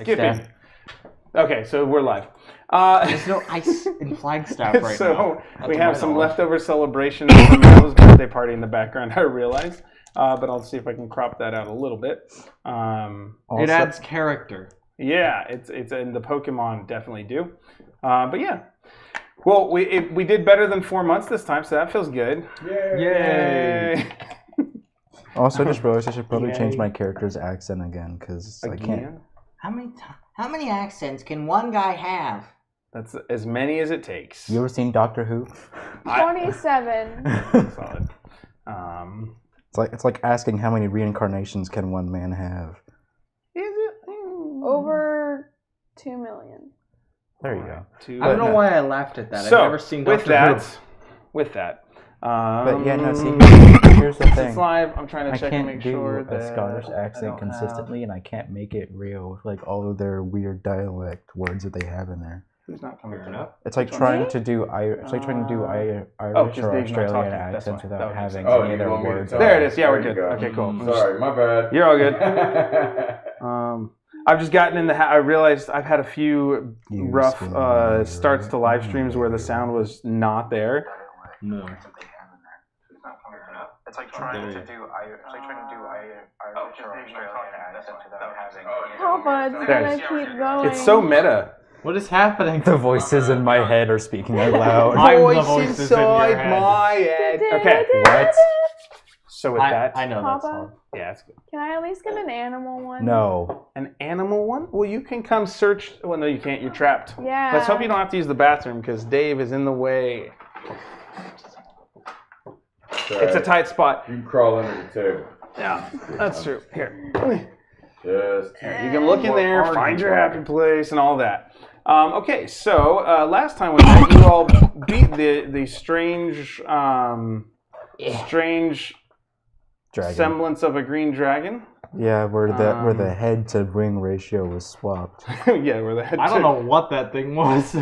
Skipping. Okay, so we're live. There's no ice in Flagstaff right now. So we have some leftover celebration from Mel's birthday party in the background, I realize. But I'll see if I can crop that out a little bit. It adds character. Yeah, it's and the Pokemon definitely do. But yeah. Well, we did better than 4 months this time, so that feels good. Yay! Also, I just realized I should probably change my character's accent again, because I can't. How many accents can one guy have? That's as many as it takes. You ever seen Doctor Who? 27. Solid. It's like asking how many reincarnations can one man have. Is it? Over 2 million. There you go. I don't know why I laughed at that. So, I've never seen Doctor Who. With that. But yeah, no, see, here's the thing. It's live. I'm trying to check and make sure I can't do a Scottish accent consistently, and I can't make it real with like all of their weird dialect words that they have in there. Who's not coming up? It's like trying to do Irish or Australian accents without having any other words. There it is. Yeah, we're good. Okay, cool. Sorry, my bad. You're all good. I've just gotten in the I realized I've had a few rough starts to live streams where the sound was not there. No. It's like trying to do Irish or Australian accents without having. How bud's gonna keep going? It's so meta. What is happening? The voices in my head are speaking out loud. I'm the voices inside my head. Okay. What? So with that, I know that Papa? song. yeah, it's good. Can I at least get an animal one? No. An animal one? Well, you can come search. Well, no, you can't. You're trapped. Yeah. Let's hope you don't have to use the bathroom because Dave is in the way. It's a tight spot. You can crawl under the table. Yeah, that's true. Here. Just You can look in there, find your happy place, and all that. Okay, so last time we met, you all beat the strange Dragon. semblance of a green dragon. Yeah, where the head to wing ratio was swapped. Yeah, where the head. I don't know what that thing was.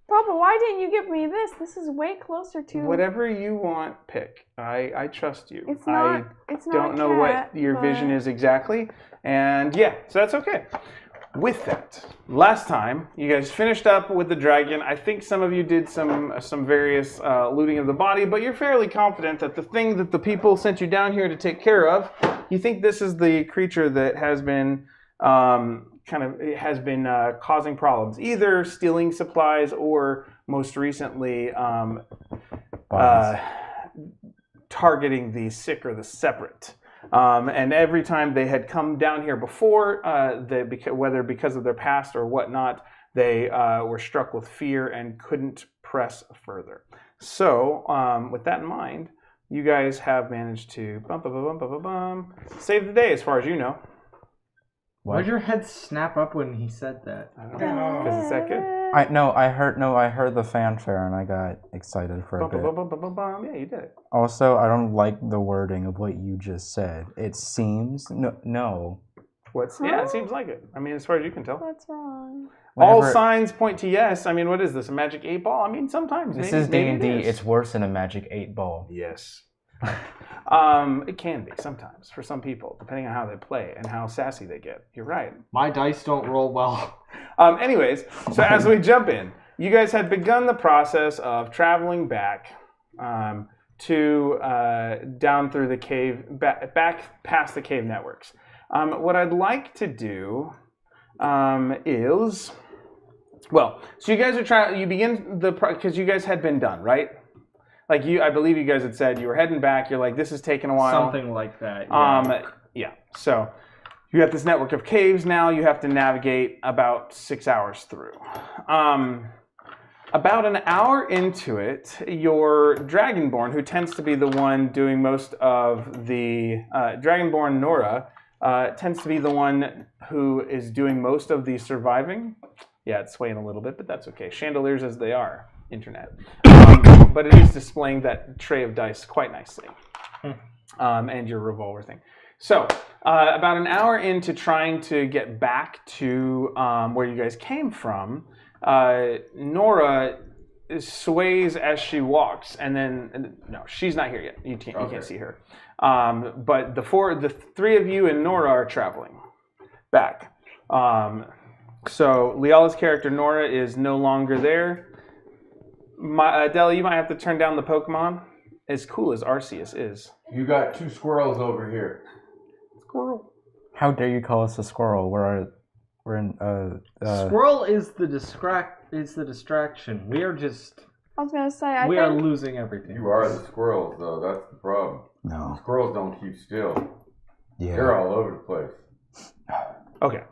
Papa, why didn't you give me this? This is way closer to. Whatever you want, pick. I trust you. It's not. It's not. Don't know what your vision is exactly, and yeah, so that's okay. With that, last time you guys finished up with the dragon. I think some of you did some various looting of the body, but you're fairly confident that the thing that the people sent you down here to take care of, you think this is the creature that has been causing problems, either stealing supplies or most recently targeting the sick or the separate. And every time they had come down here before, whether because of their past or whatnot, they were struck with fear and couldn't press further. So, with that in mind, you guys have managed to save the day as far as you know. Why'd your head snap up when he said that? I don't know, because it's that good. I heard the fanfare and I got excited for a bit. Yeah, you did it. Also, I don't like the wording of what you just said. It seems no. Yeah, it seems like it. I mean, as far as you can tell. What's wrong? All signs point to yes. I mean, what is this? A magic 8-ball? I mean, sometimes. This is D&D. It's worse than a magic 8-ball. Yes. It can be sometimes for some people, depending on how they play and how sassy they get. You're right. My dice don't roll well. Anyways, so as we jump in, you guys had begun the process of traveling back to down through the cave, back past the cave networks. What I'd like to do is, well, so you guys are trying. You begin because you guys had been done, right? Like I believe you guys had said you were heading back. You're like, this is taking a while. Something like that. Yeah. Yeah. So you got this network of caves now. You have to navigate about 6 hours through. About an hour into it, your Dragonborn, who tends to be the one doing most of the Dragonborn Nora, tends to be the one who is doing most of the surviving. Yeah, it's swaying a little bit, but that's okay. Chandeliers as they are. Internet. But it is displaying that tray of dice quite nicely. And your revolver thing. So, about an hour into trying to get back to where you guys came from, Nora sways as she walks, and then, no, she's not here yet. You can't see her. But the three of you and Nora are traveling back. So Liala's character Nora is no longer there. Deli, you might have to turn down the Pokemon. As cool as Arceus is. You got 2 squirrels over here. Squirrel. How dare you call us a squirrel? We're in Squirrel is the distraction. We are just. I was gonna say, we are losing everything. You are the squirrels, though. That's the problem. No. Squirrels don't keep still. Yeah. They're all over the place. Okay.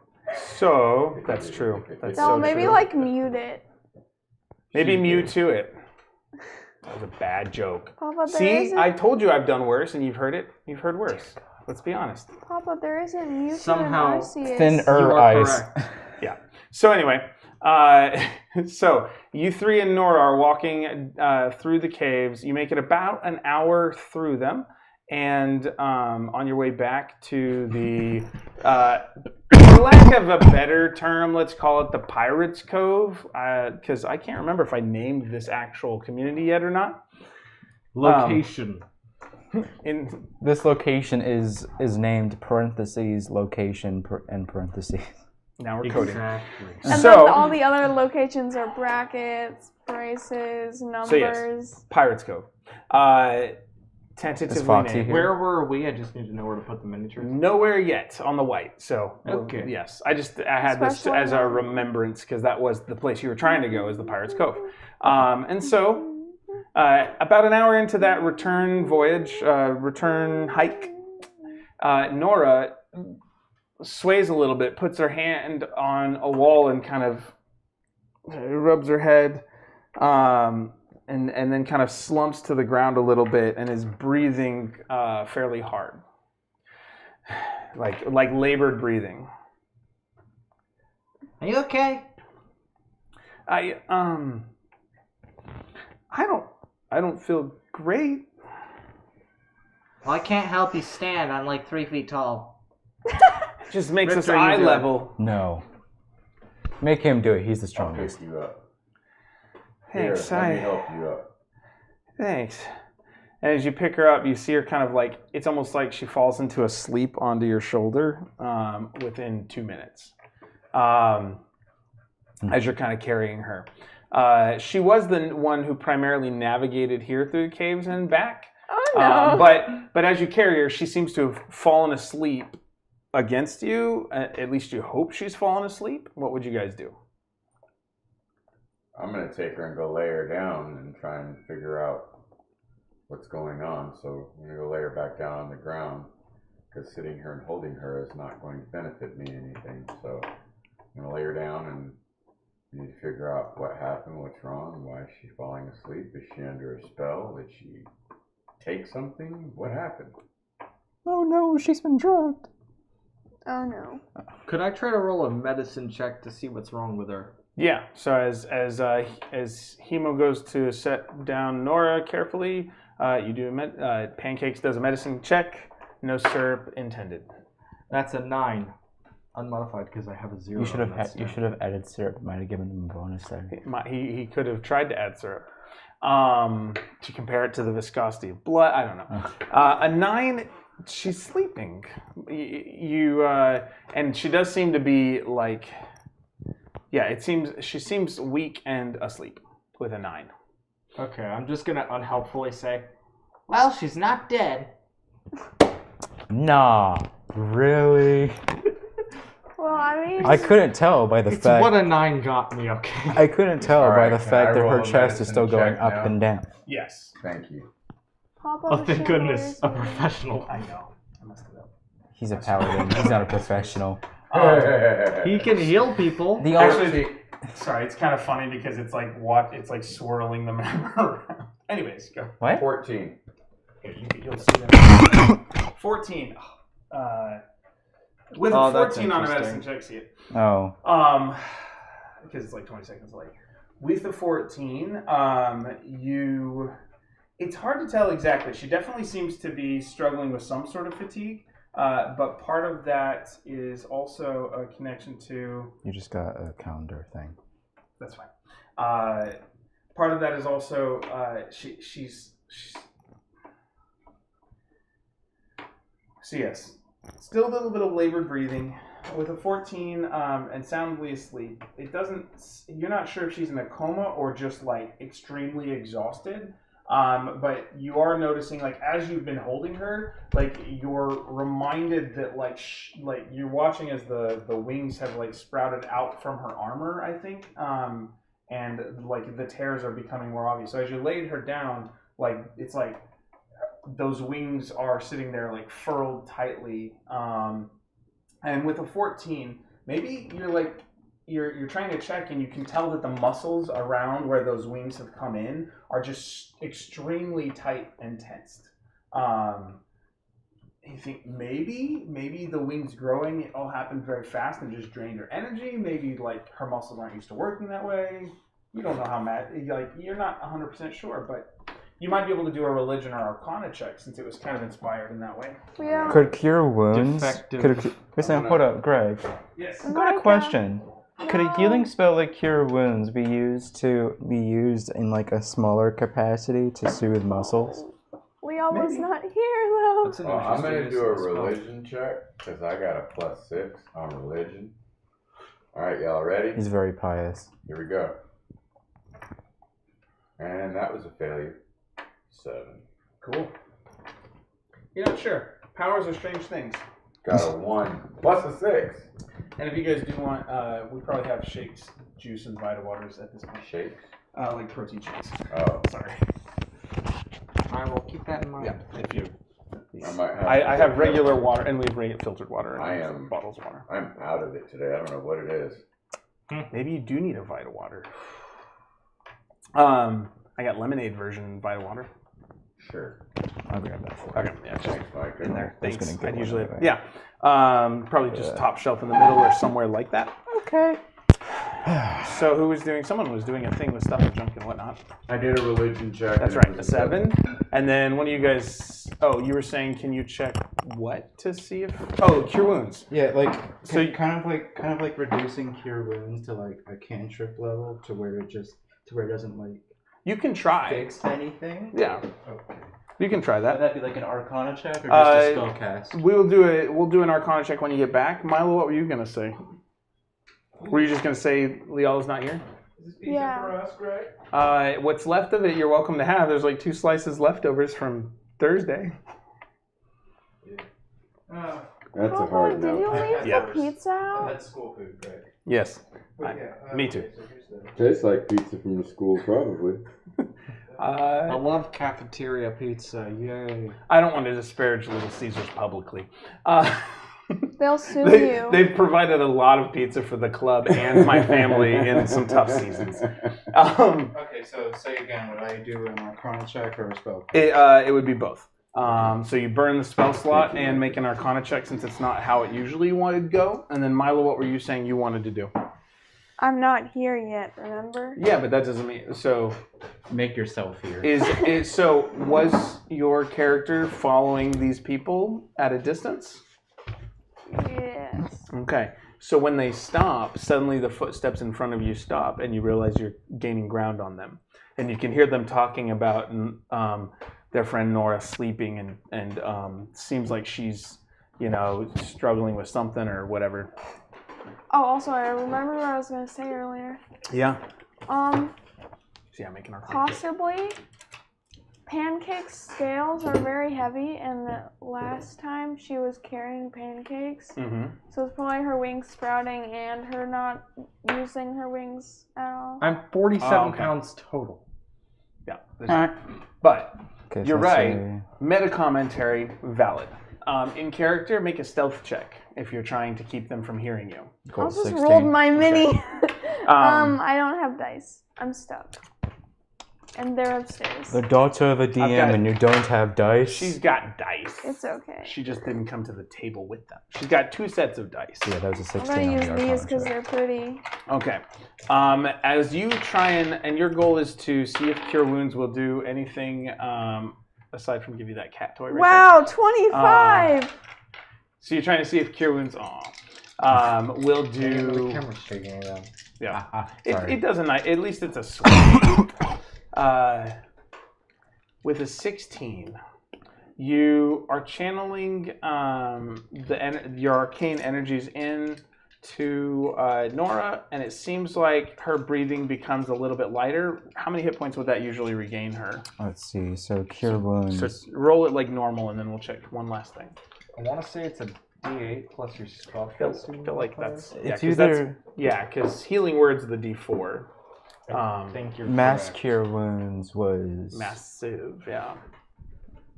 So that's true. That's No, so maybe true. like mute it. Maybe Mewtwo it. That was a bad joke. Papa, See, I told you I've done worse, and you've heard it. You've heard worse. Let's be honest. Papa, there isn't Mewtwo Somehow in Arceus. Thinner ice. Yeah. So anyway, so you 3 and Nora are walking through the caves. You make it about an hour through them, and on your way back to the, for lack of a better term, let's call it the Pirates Cove, because I can't remember if I named this actual community yet or not. Location. In This location is named parentheses location in parentheses. now we're coding. Exactly. And So then all the other locations are brackets, braces, numbers. So yes, Pirates Cove. Tentatively Foxy named. here? Where were we? I just need to know where to put the miniatures. Nowhere yet on the white. So Okay. yes, I had this Special as a one. remembrance because that was the place you were trying to go, is the Pirates Cove. And so about an hour into that return voyage, return hike, Nora sways a little bit, puts her hand on a wall and kind of rubs her head, and then kind of slumps to the ground a little bit and is breathing fairly hard, like labored breathing. Are you okay? I don't feel great. Well, I can't help you stand. I'm like 3 feet tall. Just makes us Victor, you eye do it. level. No. Make him do it. He's the I'll strongest. pick you up. Thanks, Here, let me help you up. Thanks. And as you pick her up, you see her kind of like, it's almost like she falls into a sleep onto your shoulder within 2 minutes as you're kind of carrying her. She was the one who primarily navigated here through the caves and back. Oh no. But as you carry her, she seems to have fallen asleep against you. At least you hope she's fallen asleep. What would you guys do? I'm going to take her and go lay her down and try and figure out what's going on. So I'm going to go lay her back down on the ground, because sitting here and holding her is not going to benefit me anything. So I'm going to lay her down and need to figure out what happened, what's wrong, why is she falling asleep. Is she under a spell? Did she take something? What happened? Oh no, she's been drugged. Oh no. Could I try to roll a medicine check to see what's wrong with her? Yeah. So as Hemo goes to set down Nora carefully, you do Pancakes does a medicine check. No syrup intended. That's a 9, unmodified because I have a 0. You should have added syrup. Might have given him a bonus there. He could have tried to add syrup to compare it to the viscosity of blood. I don't know. A 9. She's sleeping. And she does seem to be like, yeah. She seems weak and asleep with a 9. Okay, I'm just gonna unhelpfully say, Well, she's not dead. Nah, really? Well, I mean, I couldn't tell by the it's fact. what a 9 got me. Okay. I couldn't tell by Alright, the can fact I that roll her a chest is still medicine going check up now? and down. Yes. Thank you. Papa Oh, the thank goodness, a Chandelier. professional. I know. I messed it up. He's a paladin. He's not a professional. He can heal people. The only Actually, sorry, it's kind of funny because it's like it's like swirling the map around. Anyways, go. what? 14. You'll see that. 14. With Oh, a that's 14 on a interesting. medicine check, see it. Oh, Because it's like 20 seconds late. With the 14, it's hard to tell exactly. She definitely seems to be struggling with some sort of fatigue, but part of that is also a connection to. you just got a calendar thing. That's fine. Part of that is also she's. So yes, Still a little bit of labored breathing. With a 14 and soundly asleep, it doesn't. You're not sure if she's in a coma or just like extremely exhausted. But you are noticing, like, as you've been holding her, like you're reminded that like you're watching as the wings have like sprouted out from her armor, I think, and like the tears are becoming more obvious. So as you laid her down, like it's like those wings are sitting there like furled tightly. And with a 14, maybe you're trying to check, and you can tell that the muscles around where those wings have come in are just extremely tight and tensed. You think maybe the wings growing, it all happened very fast and just drained her energy. Maybe like her muscles aren't used to working that way. You don't know how you're not 100% sure, but you might be able to do a religion or arcana check since it was kind of inspired in that way. Yeah. Could cure wounds? Listen, hold up, Greg. Yes. I've got a question. Could a healing spell like Cure Wounds be used in like a smaller capacity to soothe muscles? Leo was not here though. That's an I'm going to interesting do a use of spell. religion check because I got a +6 on religion. All right, y'all ready? He's very pious. Here we go. And that was a failure. 7. Cool. You're not sure. Powers are strange things. Got a 1 plus a 6. And if you guys do want, we probably have shakes, juice, and Vita Waters at this point. Shakes. Like protein shakes. Oh, Sorry. I will keep that in mind. Yeah, if you. I might have. I have regular water, and we have filtered water. And I am bottles of water. I'm out of it today. I don't know what it is. Maybe you do need a Vita Water. I got lemonade version Vita Water. Sure. I'll grab that for you. Okay, yeah, just Like in there. I was Thanks. gonna get I'd one usually, anyway. yeah. Probably just top shelf in the middle or somewhere like that. Okay. So who was doing? Someone was doing a thing with stuff and junk and whatnot. I did a religion check. That's and it right, a was 7. And then one of you guys. Oh, you were saying, can you check what to see if? Oh, cure wounds. Yeah, like So you- kind of like reducing Cure Wounds to like a cantrip level to where it doesn't like You can try. fix anything. Yeah, Okay. you can try Would that. that be like an Arcana check or just a spell cast? We'll do an Arcana check when you get back. Milo, what were you gonna say? Were you just gonna say Liala's not here? Yeah. What's left of it, you're welcome to have. There's like 2 slices leftovers from Thursday. That's a hard Did you no. leave Yeah. the pizza out? That's school food, right? Yes. Me too. Tastes like pizza from the school, probably. I love cafeteria pizza. Yay. I don't want to disparage Little Caesars publicly. They'll sue you. They've provided a lot of pizza for the club and my family in some tough seasons. Okay, so say again, would I do an Arcana check or a spell? It would be both. So you burn the spell slot and make an Arcana check since it's not how it usually would go. And then Milo, what were you saying you wanted to do? I'm not here yet, remember? Yeah, but that doesn't mean so. Make yourself here. So was your character following these people at a distance? Yes. Okay. So when they stop, suddenly the footsteps in front of you stop, and you realize you're gaining ground on them, and you can hear them talking about their friend Nora sleeping, and seems like she's struggling with something or whatever. Oh, also, I remember what I was going to say earlier. Yeah. See, I'm making our Possibly, Pancake's scales are very heavy, and the last time she was carrying pancakes, Mm-hmm. so it's probably her wings sprouting and her not using her wings at all. I'm 47 Oh, okay. pounds total. Yeah. But Okay, so you're let's right. say- Meta commentary valid. In character, make a stealth check if you're trying to keep them from hearing you. Cool, I just 16. rolled my mini. I don't have dice. I'm stuck. And they're upstairs. The daughter of a DM and you don't have dice. She's got dice. It's okay. She just didn't come to the table with them. She's got 2 sets of dice. Yeah, that was a 16 I'm on gonna the use Arcana these because check. they're pretty. Okay. As you try and your goal is to see if Cure Wounds will do anything aside from give you that cat toy right Wow, 25! So you're trying to see if Cure Wounds will The do. camera's shaking it out. Yeah. Sorry. It doesn't. At least it's a swing. With a 16, You are channeling your arcane energies in to Nora, and it seems like her breathing becomes a little bit lighter. How many hit points would that usually regain her? Let's see. So cure wounds. So roll it like normal, and then we'll check one last thing. I want to say it's a D8 plus your spell. I feel like that's It's 'cause either because healing word's the D4. I think you're mass correct. cure wounds was Massive, yeah.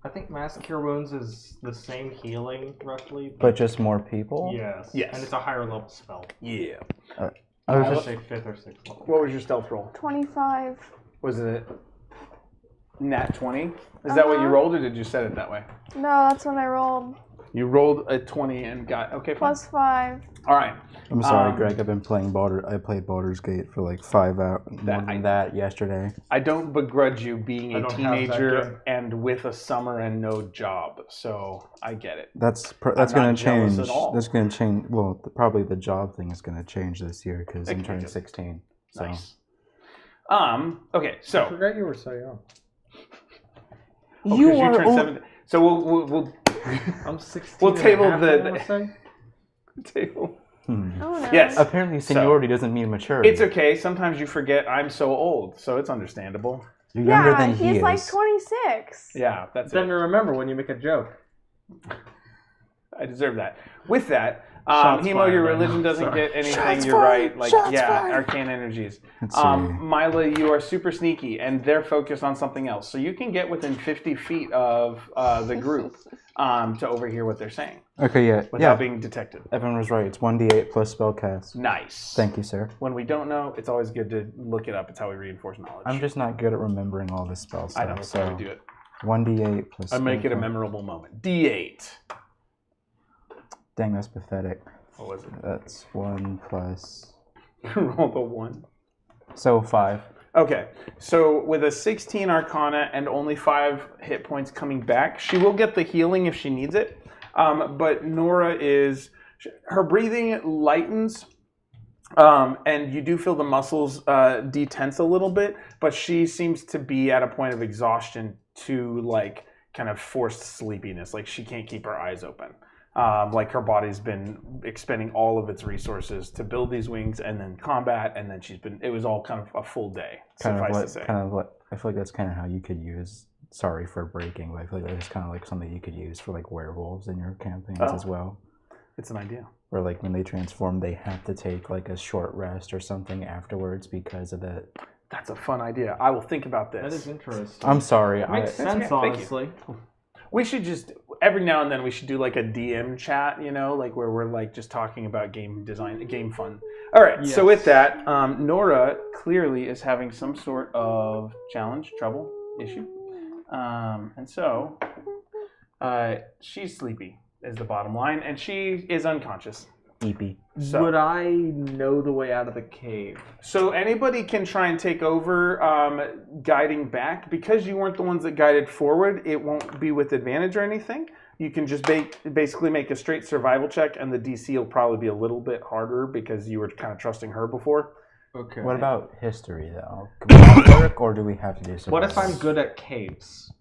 I think Mass Cure Wounds is the same healing, roughly. but just more people. Yes. Yes. And it's a higher level spell. Yeah. I I was would just say 5th or 6th level. What was your stealth roll? 25. Was it nat 20? Is that what you rolled, or did you set it that way? No, that's what I rolled. You rolled a 20 and got okay. Fine. Plus 5. All right. I'm sorry, Greg. I've been playing I played Baldur's Gate for like 5 hours. More than that yesterday. I don't begrudge you being I a don't have that teenager game. and with a summer and no job, so I get it. That's I'm going not to jealous change. at all. That's going to change. Well, probably the job thing is going to change this year because I'm Okay, turning good. 16. So. Nice. Okay, I so forgot you were so young. you turned 17. So we'll I'm 16. We'll and a table half, the- I wanna say. table. Oh no. Yes. Apparently, seniority doesn't mean maturity. It's okay. Sometimes you forget I'm so old, so it's understandable. You're younger Yeah, than he he's is. like 26. Yeah, that's Then it. remember when you make a joke. I deserve that. With that, Shots Hemo, fired, your man. religion doesn't Sorry. get anything. Shots You're fired. right. Like, Shots yeah, fired. arcane energies. Let's see. Mila, you are super sneaky, and they're focused on something else. So you can get within 50 feet of the group to overhear what they're saying Okay, yeah. without Yeah, being detected. Evan was right. It's 1d8 plus spellcast. Nice. Thank you, sir. When we don't know, it's always good to look it up. It's how we reinforce knowledge. I'm just not good at remembering all this spell stuff. I know, that's how we do it. 1d8 plus I make it a spellcast. memorable moment. D8. Dang, that's pathetic. What was it? That's 1 plus... Roll the 1. So 5. Okay, so with a 16 Arcana and only 5 hit points coming back, she will get the healing if she needs it. But Nora is... Her breathing lightens, and you do feel the muscles detense a little bit, but she seems to be at a point of exhaustion to, like, kind of forced sleepiness. Like, she can't keep her eyes open. Like her body's been expending all of its resources to build these wings and then combat, and then it was all kind of a full day, suffice to say. I feel like that's kind of how you could use, sorry for breaking, but I feel like that's kind of like something you could use for like werewolves in your campaigns as well. It's an idea. Where like when they transform, they have to take like a short rest or something afterwards because of that. That's a fun idea. I will think about this. That is interesting. I'm sorry. Makes sense, okay. Thank you. honestly. We should just, every now and then, we should do like a DM chat, you know, like where we're like just talking about game design, game fun. All right, so with that, Nora clearly is having some sort of challenge, trouble, issue. And so she's sleepy is the bottom line, and she is unconscious. EP. So, Would I know the way out of the cave? so anybody can try and take over guiding back. Because you weren't the ones that guided forward, it won't be with advantage or anything. You can just basically make a straight survival check, and the DC will probably be a little bit harder because you were kind of trusting her before. Okay. What about history though? Will that work, or do we have to do something? What if I'm good at caves?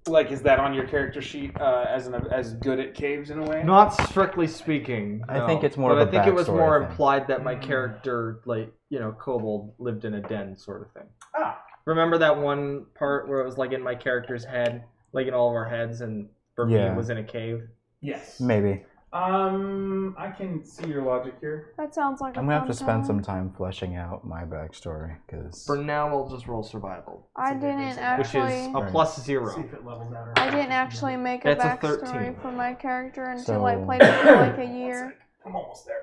Like, is that on your character sheet as good at caves in a way? Not strictly speaking. I no. think it's more But of a I think it was backstory more thing. implied that my character, like, you know, Kobold lived in a den sort of thing. Ah. Remember that one part where it was like in my character's head, like in all of our heads, and for me Yeah. it was in a cave? Yes. Maybe. I can see your logic here. That sounds like a I'm gonna have fun to spend some time. time fleshing out my backstory because For now, I'll just roll survival, I didn't which is actually. a Right. plus See 0. if it levels out or I didn't actually make a That's a backstory 13. for my character until I So- played it for like a year. I'm almost there.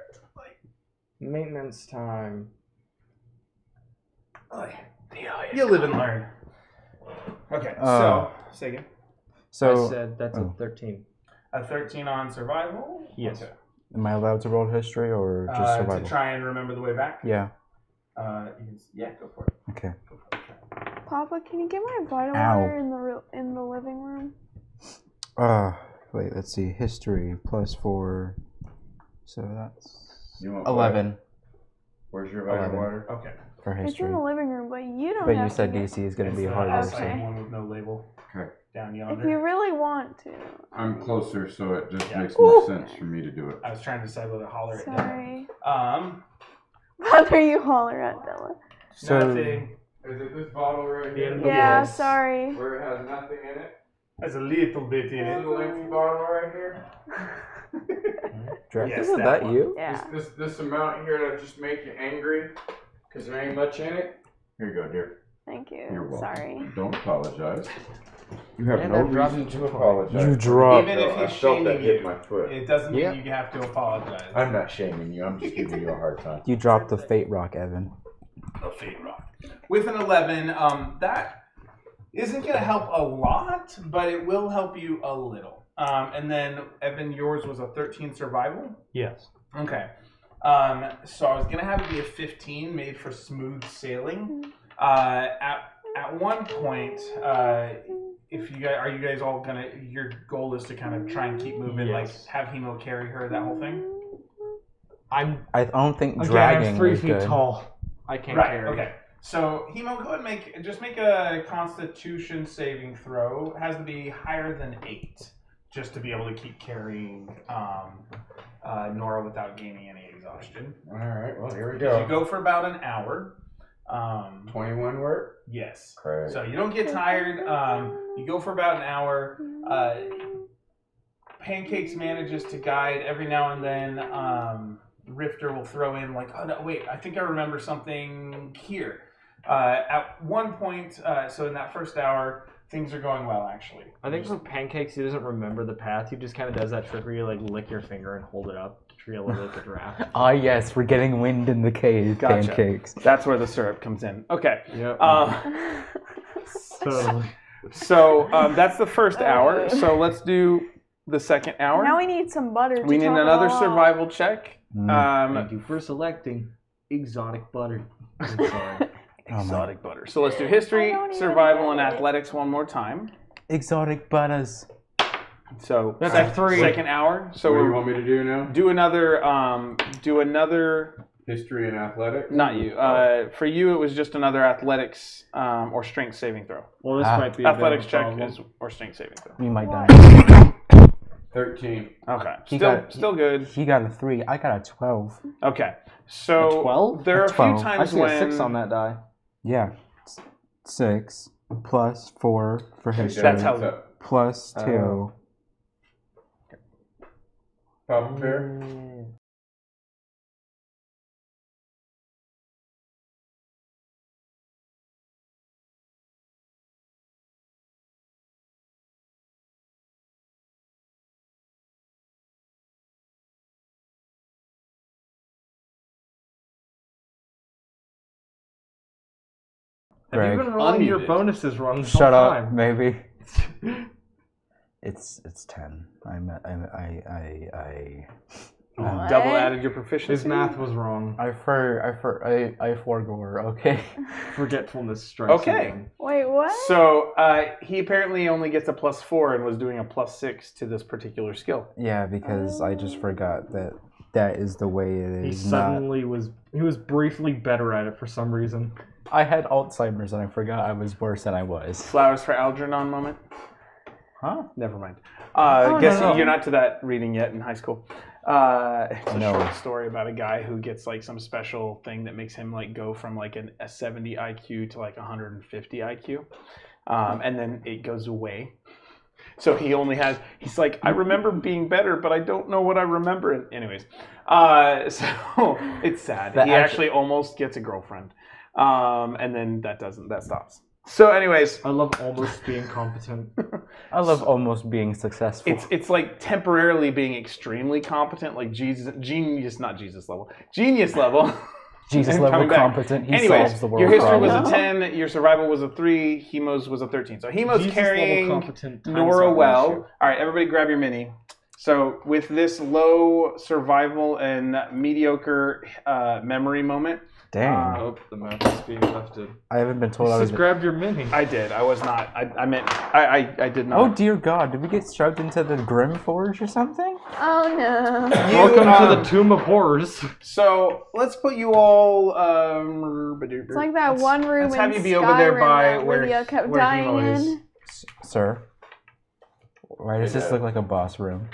Maintenance time. You live and learn. Okay, Uh, say again. so I said that's a 13. A 13 on survival? Yes. Okay. am I allowed to roll history or just survival? To try and remember the way back? Yeah. Go for it. Okay. Papa, can you get my vitamin Ow. water in the living room? Wait. Let's see. History plus 4. So that's You want 11. Where's your vitamin 11. water? Okay. for It's history. in the living room, but you don't But have you said to get- DC is going to be It's the harder. Okay. So. second one with no label. Okay. Down If you yonder. really want to. I'm closer, so it just Yeah. makes more sense for me to do it. I was trying to decide whether to holler it down. Sorry. Nothing. Whether you holler at Della. So Is it this bottle right here? Yeah, Yes. sorry. Where it has nothing in it? There's a little bit in This it. little empty bottle right here? Director, Yes, is that that one. you? Yeah. This amount here that just make you angry? Because there ain't much in it? Here you go, dear. Thank you. You're welcome. Sorry. Don't apologize. You have And no I dropped reason to the toy. apologize. You dropped. Even if I he's felt that shaming hit you, my foot. it doesn't mean Yeah. you have to apologize. I'm not shaming you. I'm just giving you a hard time. You dropped the Fate Rock, Evan. The Fate Rock. With an 11, that isn't going to help a lot, but it will help you a little. And then, Evan, yours was a 13 survival? Yes. Okay. So I was going to have it be a 15 made for smooth sailing. At one point, if you guys, are you guys all going to, your goal is to kind of try and keep moving, like Yes. have Hemo carry her, that whole thing? I'm I don't think again. dragging I'm 3 is feet good. tall. I can't Right, carry. okay. So, Hemo, go ahead and make a Constitution saving throw. It has to be higher than 8, just to be able to keep carrying Nora without gaining any exhaustion. All right, well, here we Because go. you go for about an hour. 21 work? Yes. Great. So you don't get tired. You go for about an hour. Pancakes manages to guide every now and then. Rifter will throw in like, oh no, wait, I think I remember something here. At one point, so in that first hour, things are going well actually. I think for pancakes, he doesn't remember the path. He just kind of does that trick where you like lick your finger and hold it up to treat it like a giraffe. Ah, yes, we're getting wind in the cave. Gotcha. Pancakes. That's where the syrup comes in. Okay. Yep. So that's the first hour. So let's do the second hour. Now we need some butter. We to need top it another all off. survival check. Thank you for selecting exotic butter. I'm sorry. Exotic butter. So let's do history, I don't even survival, and get it. athletics one more time. Exotic butters. So That's a 3. second hour. So what do you we're want me to do now? do another. History and athletics? Not you. For you, it was just another athletics or strength saving throw. Well, this Ah. might be a Athletics bit of a check problem. is or strength saving throw. We might What? die. 13. Okay. He Still good. He got a 3. I got a 12. Okay. So A 12? there are A a few 12. times I see when a 6 on that die. Yeah. 6 plus 4 for history. That's how- What's up? Plus 2. Papa Bear? Have you Greg. been rolling your Unmuted. bonuses wrong this Shut whole up, time? maybe. It's 10. I What? double added your proficiency. His math was wrong. I forgore, okay? Forgetfulness strikes Okay. again. Wait, what? So he apparently only gets a +4 and was doing a +6 to this particular skill. Yeah, because I just forgot that is the way it He is. Not... suddenly was briefly better at it for some reason. I had Alzheimer's and I forgot I was worse than I was. Flowers for Algernon moment. Huh? Never mind. Oh, Guess no. you're not to that reading yet in high school. It's a No. short story about a guy who gets like some special thing that makes him like go from like a 70 IQ to like 150 IQ, and then it goes away. So he's like, I remember being better, but I don't know what I remember. And anyways, so it's sad. That He actu- actually almost gets a girlfriend, and then that stops. So anyways, I love almost being competent. I love almost being successful. it's like temporarily being extremely competent, like genius level. Jesus and level coming back. competent. He Anyways, solves the world your history was problems. a 10, your survival was a 3, Hemo's was a 13. So Hemo's Jesus carrying level competent times Nora that well. ratio. All right, everybody grab your mini. So with this low survival and mediocre memory moment, Dang. Oh, the map is being lifted. I haven't been told I was. Just grabbed your mini. I did. I was not. I meant. I did not. Oh dear God! Did we get shoved into the Grim Forge or something? Oh no. Welcome to the Tomb of Horrors. So let's put you all. It's like that one room let's in have you be Skyrim over there by that where Lydia kept where dying Hemo is. in. Sir, why does this look like a boss room?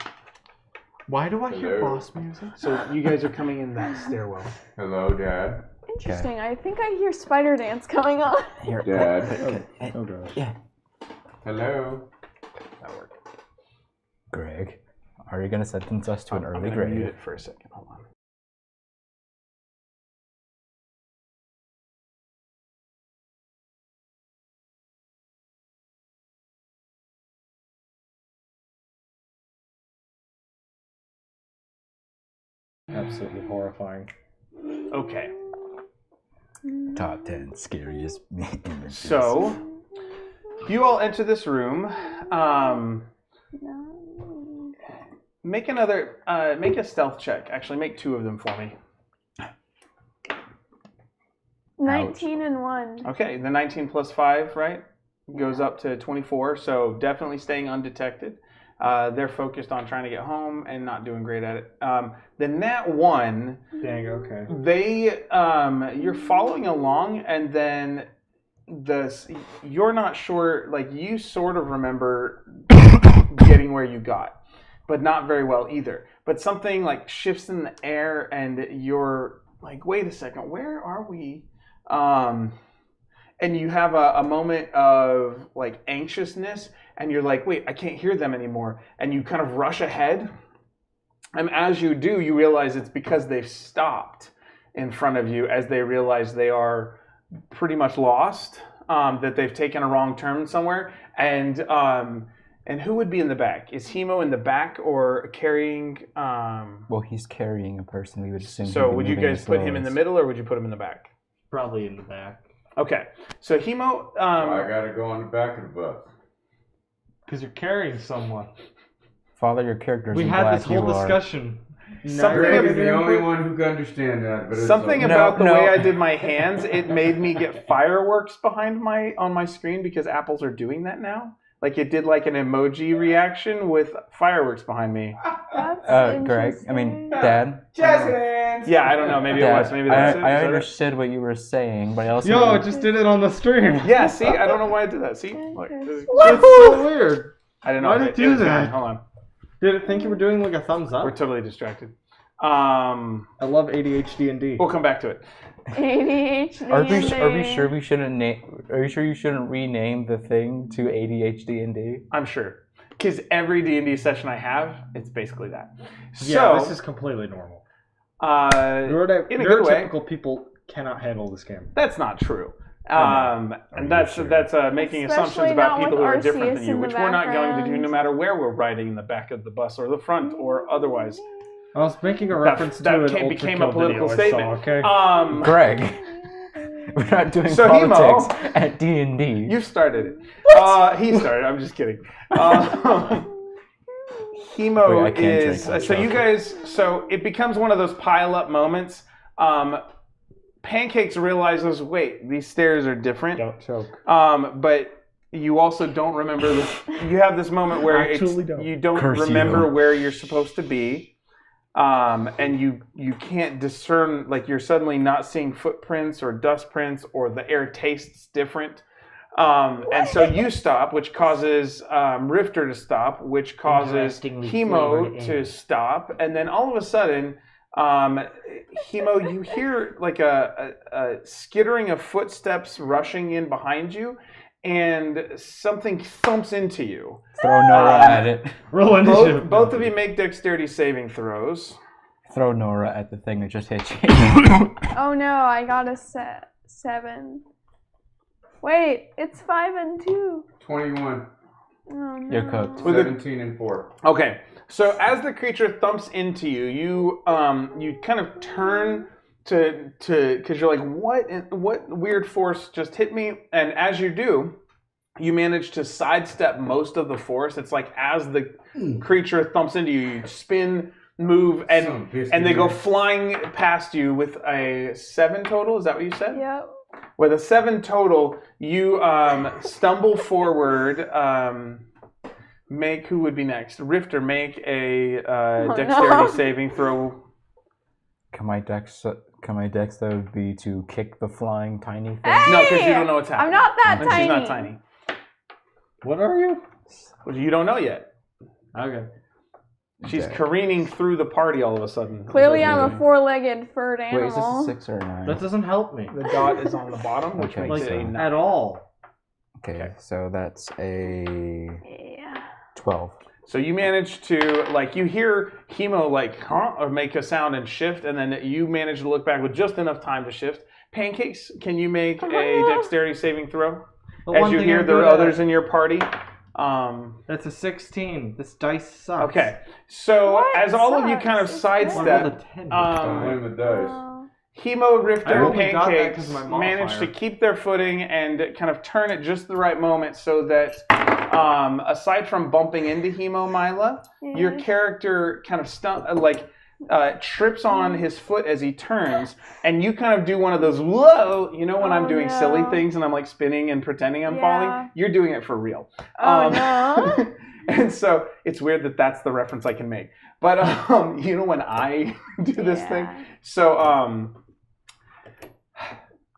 Why do I hear Hello? boss music? So you guys are coming in that stairwell. Hello, Dad. Interesting. I think I hear spider dance going on. Here, Dad. Oh god. Yeah. Hello. That worked. Greg, are you gonna sentence us to an I'm early gonna mute grave? it for a second. Hold on. Absolutely horrifying. Okay. Top 10 scariest images. So you all enter this room. Make another. Make a stealth check. Actually, make 2 of them for me. 19 and 1. Okay, the 19 plus 5, right, goes up to 24. So definitely staying undetected. They're focused on trying to get home and not doing great at it. The nat 1, Dang, okay. they you're following along, and then you're not sure. Like, you sort of remember getting where you got, but not very well either. But something like shifts in the air, and you're like, wait a second, where are we? And you have a moment of like anxiousness, and you're like, wait, I can't hear them anymore. And you kind of rush ahead. And as you do, you realize it's because they've stopped in front of you as they realize they are pretty much lost, that they've taken a wrong turn somewhere. And who would be in the back? Is Hemo in the back or carrying? Well, he's carrying a person. We would assume. So would you guys put him in the middle, or would you put him in the back? Probably in the back. Okay. So Hemo. I gotta go on the back of the bus. Because you're carrying someone. Father, your character's We in had black, this whole you are. discussion. Something Greg about- is the only one who can understand that. But it's Something okay. about the No. way I did my hands, it made me get fireworks behind on my screen because apples are doing that now. Like, it did like an emoji reaction with fireworks behind me. That's Greg, I mean, interesting. Dad. Yeah, I don't know. Maybe it Dad, was. Maybe that's it. I Is that it? understood what you were saying, but I also. Yo, it just did it on the stream. Yeah, see? I don't know why I did that. See? Look. That's so weird. I don't know. Why did it do was that? fine. Hold on. Did it think you were doing like a thumbs up? We're totally distracted. I love ADHD and D. We'll come back to it. ADHD. Are we and sure we shouldn't name? Are you sure you shouldn't rename the thing to ADHD and D? I'm sure. Because every D&D session I have, it's basically that. Yeah, So, this is completely normal. in a good way. Neurotypical people cannot handle this game. That's not true. Are And you that's sure? making Especially assumptions about not people with who are different Arceus than you, in the which we're not going to do no background. matter where we're riding in the back of the bus or the front or otherwise. I was making a reference that to an became Ultra a Kill political video statement. I saw, okay? Greg, we're not doing So, politics Hemo, at D&D. You started it. He started. I'm just kidding. Hemo Wait, I can't is drink, I'm so you joking. guys. So it becomes one of those pile up moments. Pancakes realizes, wait, these stairs are different. Don't choke. But you also don't remember this. You have this moment where Actually don't. you don't Curse remember you. where you're supposed to be, and you can't discern. Like, you're suddenly not seeing footprints or dust prints, or the air tastes different. And so you stop, which causes Rifter to stop, which causes Interestingly Hemo flavored to ale. stop, and then all of a sudden, Hemo, you hear like a skittering of footsteps rushing in behind you, and something thumps into you. Throw Nora at it. Roll initiative. Both of you make dexterity saving throws. Throw Nora at the thing that just hit you. Oh no, I got a 7. Wait, it's 5 and 2. 21, Oh no. You're cooked. Was it- 17, and 4. Okay, so as the creature thumps into you, you kind of turn to because you're like, what weird force just hit me? And as you do, you manage to sidestep most of the force. It's like as creature thumps into you. You spin, move, and they go flying past you with a 7 total. Is that what you said? Yep. With a 7 total, you stumble forward. Who would be next? Rifter, make a dexterity saving throw. Can my dex though be to kick the flying tiny thing? Hey! No, because you don't know what's happening. I'm not that And tiny. she's not tiny. What are you? Well, you don't know yet. Okay. She's Okay. careening through the party all of a sudden. Clearly, That's what I'm a 4-legged furred Wait, animal. is this a 6 or a 9? That doesn't help me. the dot is on the bottom, which Okay, makes Like, it a so- 9. at all. Okay, so that's a Yeah. 12. So you manage to, like, you hear Hemo, like, huh, or make a sound and shift, and then you manage to look back with just enough time to shift. Pancakes, can you make a dexterity saving throw? The As one you thing hear I'm there are good at- others in your party. That's a 16. This dice sucks. Okay, so What? as all of you Sucks. kind of It's I rolled a sidestep, 10. Blame the dice. Hemo, Rifter, I and only got that Pancakes 'cause of my manage to modifier. keep their footing and kind of turn at just the right moment so that, aside from bumping into Hemo, Mila, your character kind of trips on his foot as he turns, and you kind of do one of those, whoa, you know when I'm Oh, doing no. silly things and I'm like spinning and pretending I'm Yeah. falling? You're doing it for real. Oh, no. And so it's weird that that's the reference I can make. But you know when I do this thing? Yeah.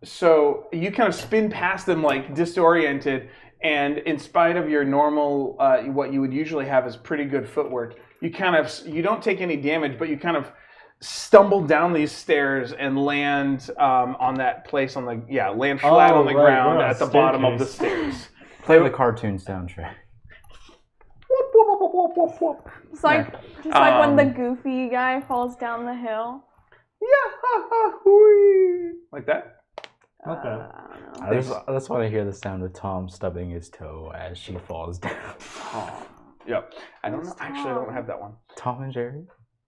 So you kind of spin past them like disoriented, and in spite of your normal, what you would usually have is pretty good footwork, you don't take any damage, but you kind of stumble down these stairs and land on that place land flat on the right, ground we're on at the a bottom of the staircase. stairs. Play the cartoon soundtrack. It's like just like when the goofy guy falls down the hill. Like that. Not bad. I don't know. That's why I hear the sound of Tom stubbing his toe as she falls down. Oh, yep. I don't know. Actually, I don't have that one. Tom and Jerry?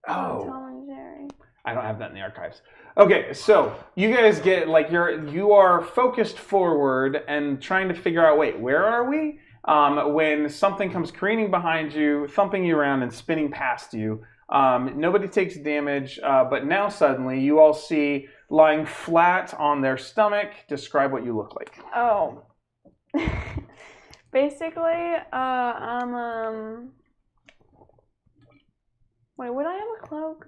Oh, Tom and Jerry. I don't have that in the archives. Okay, so you guys get you are focused forward and trying to figure out, wait, where are we? When something comes careening behind you, thumping you around and spinning past you. Nobody takes damage, but now suddenly you all see lying flat on their stomach. Describe what you look like. Oh. Basically, I'm Wait, would I have a cloak?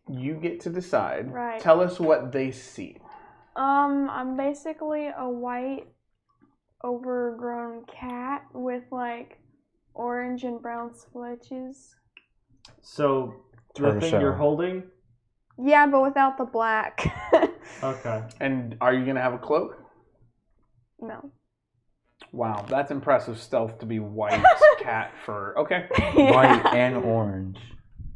You get to decide. Right. Tell us what they see. I'm basically a white, overgrown cat with like orange and brown splotches. So, the Tortoise thing shell. you're holding? Yeah, but without the black. Okay. And are you going to have a cloak? No. Wow, that's impressive stealth to be white cat fur. Okay. White and orange.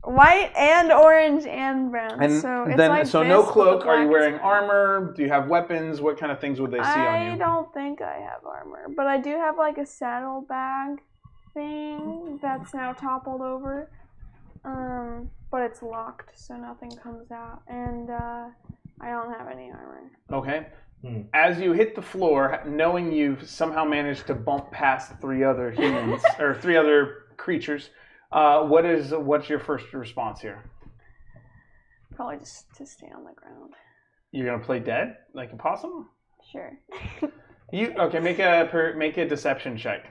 White and orange and brown. And so it's then, like so this, no but the cloak. Are you black is wearing brown. armor? Do you have weapons? What kind of things would they see on you? I don't think I have armor, but I do have like a saddlebag thing that's now toppled over. But it's locked, so nothing comes out, and I don't have any armor. Okay. As you hit the floor, knowing you've somehow managed to bump past 3 other humans or 3 other creatures, what's your first response here? Probably just to stay on the ground. You're gonna play dead like a possum? Sure. Okay? Make a deception check.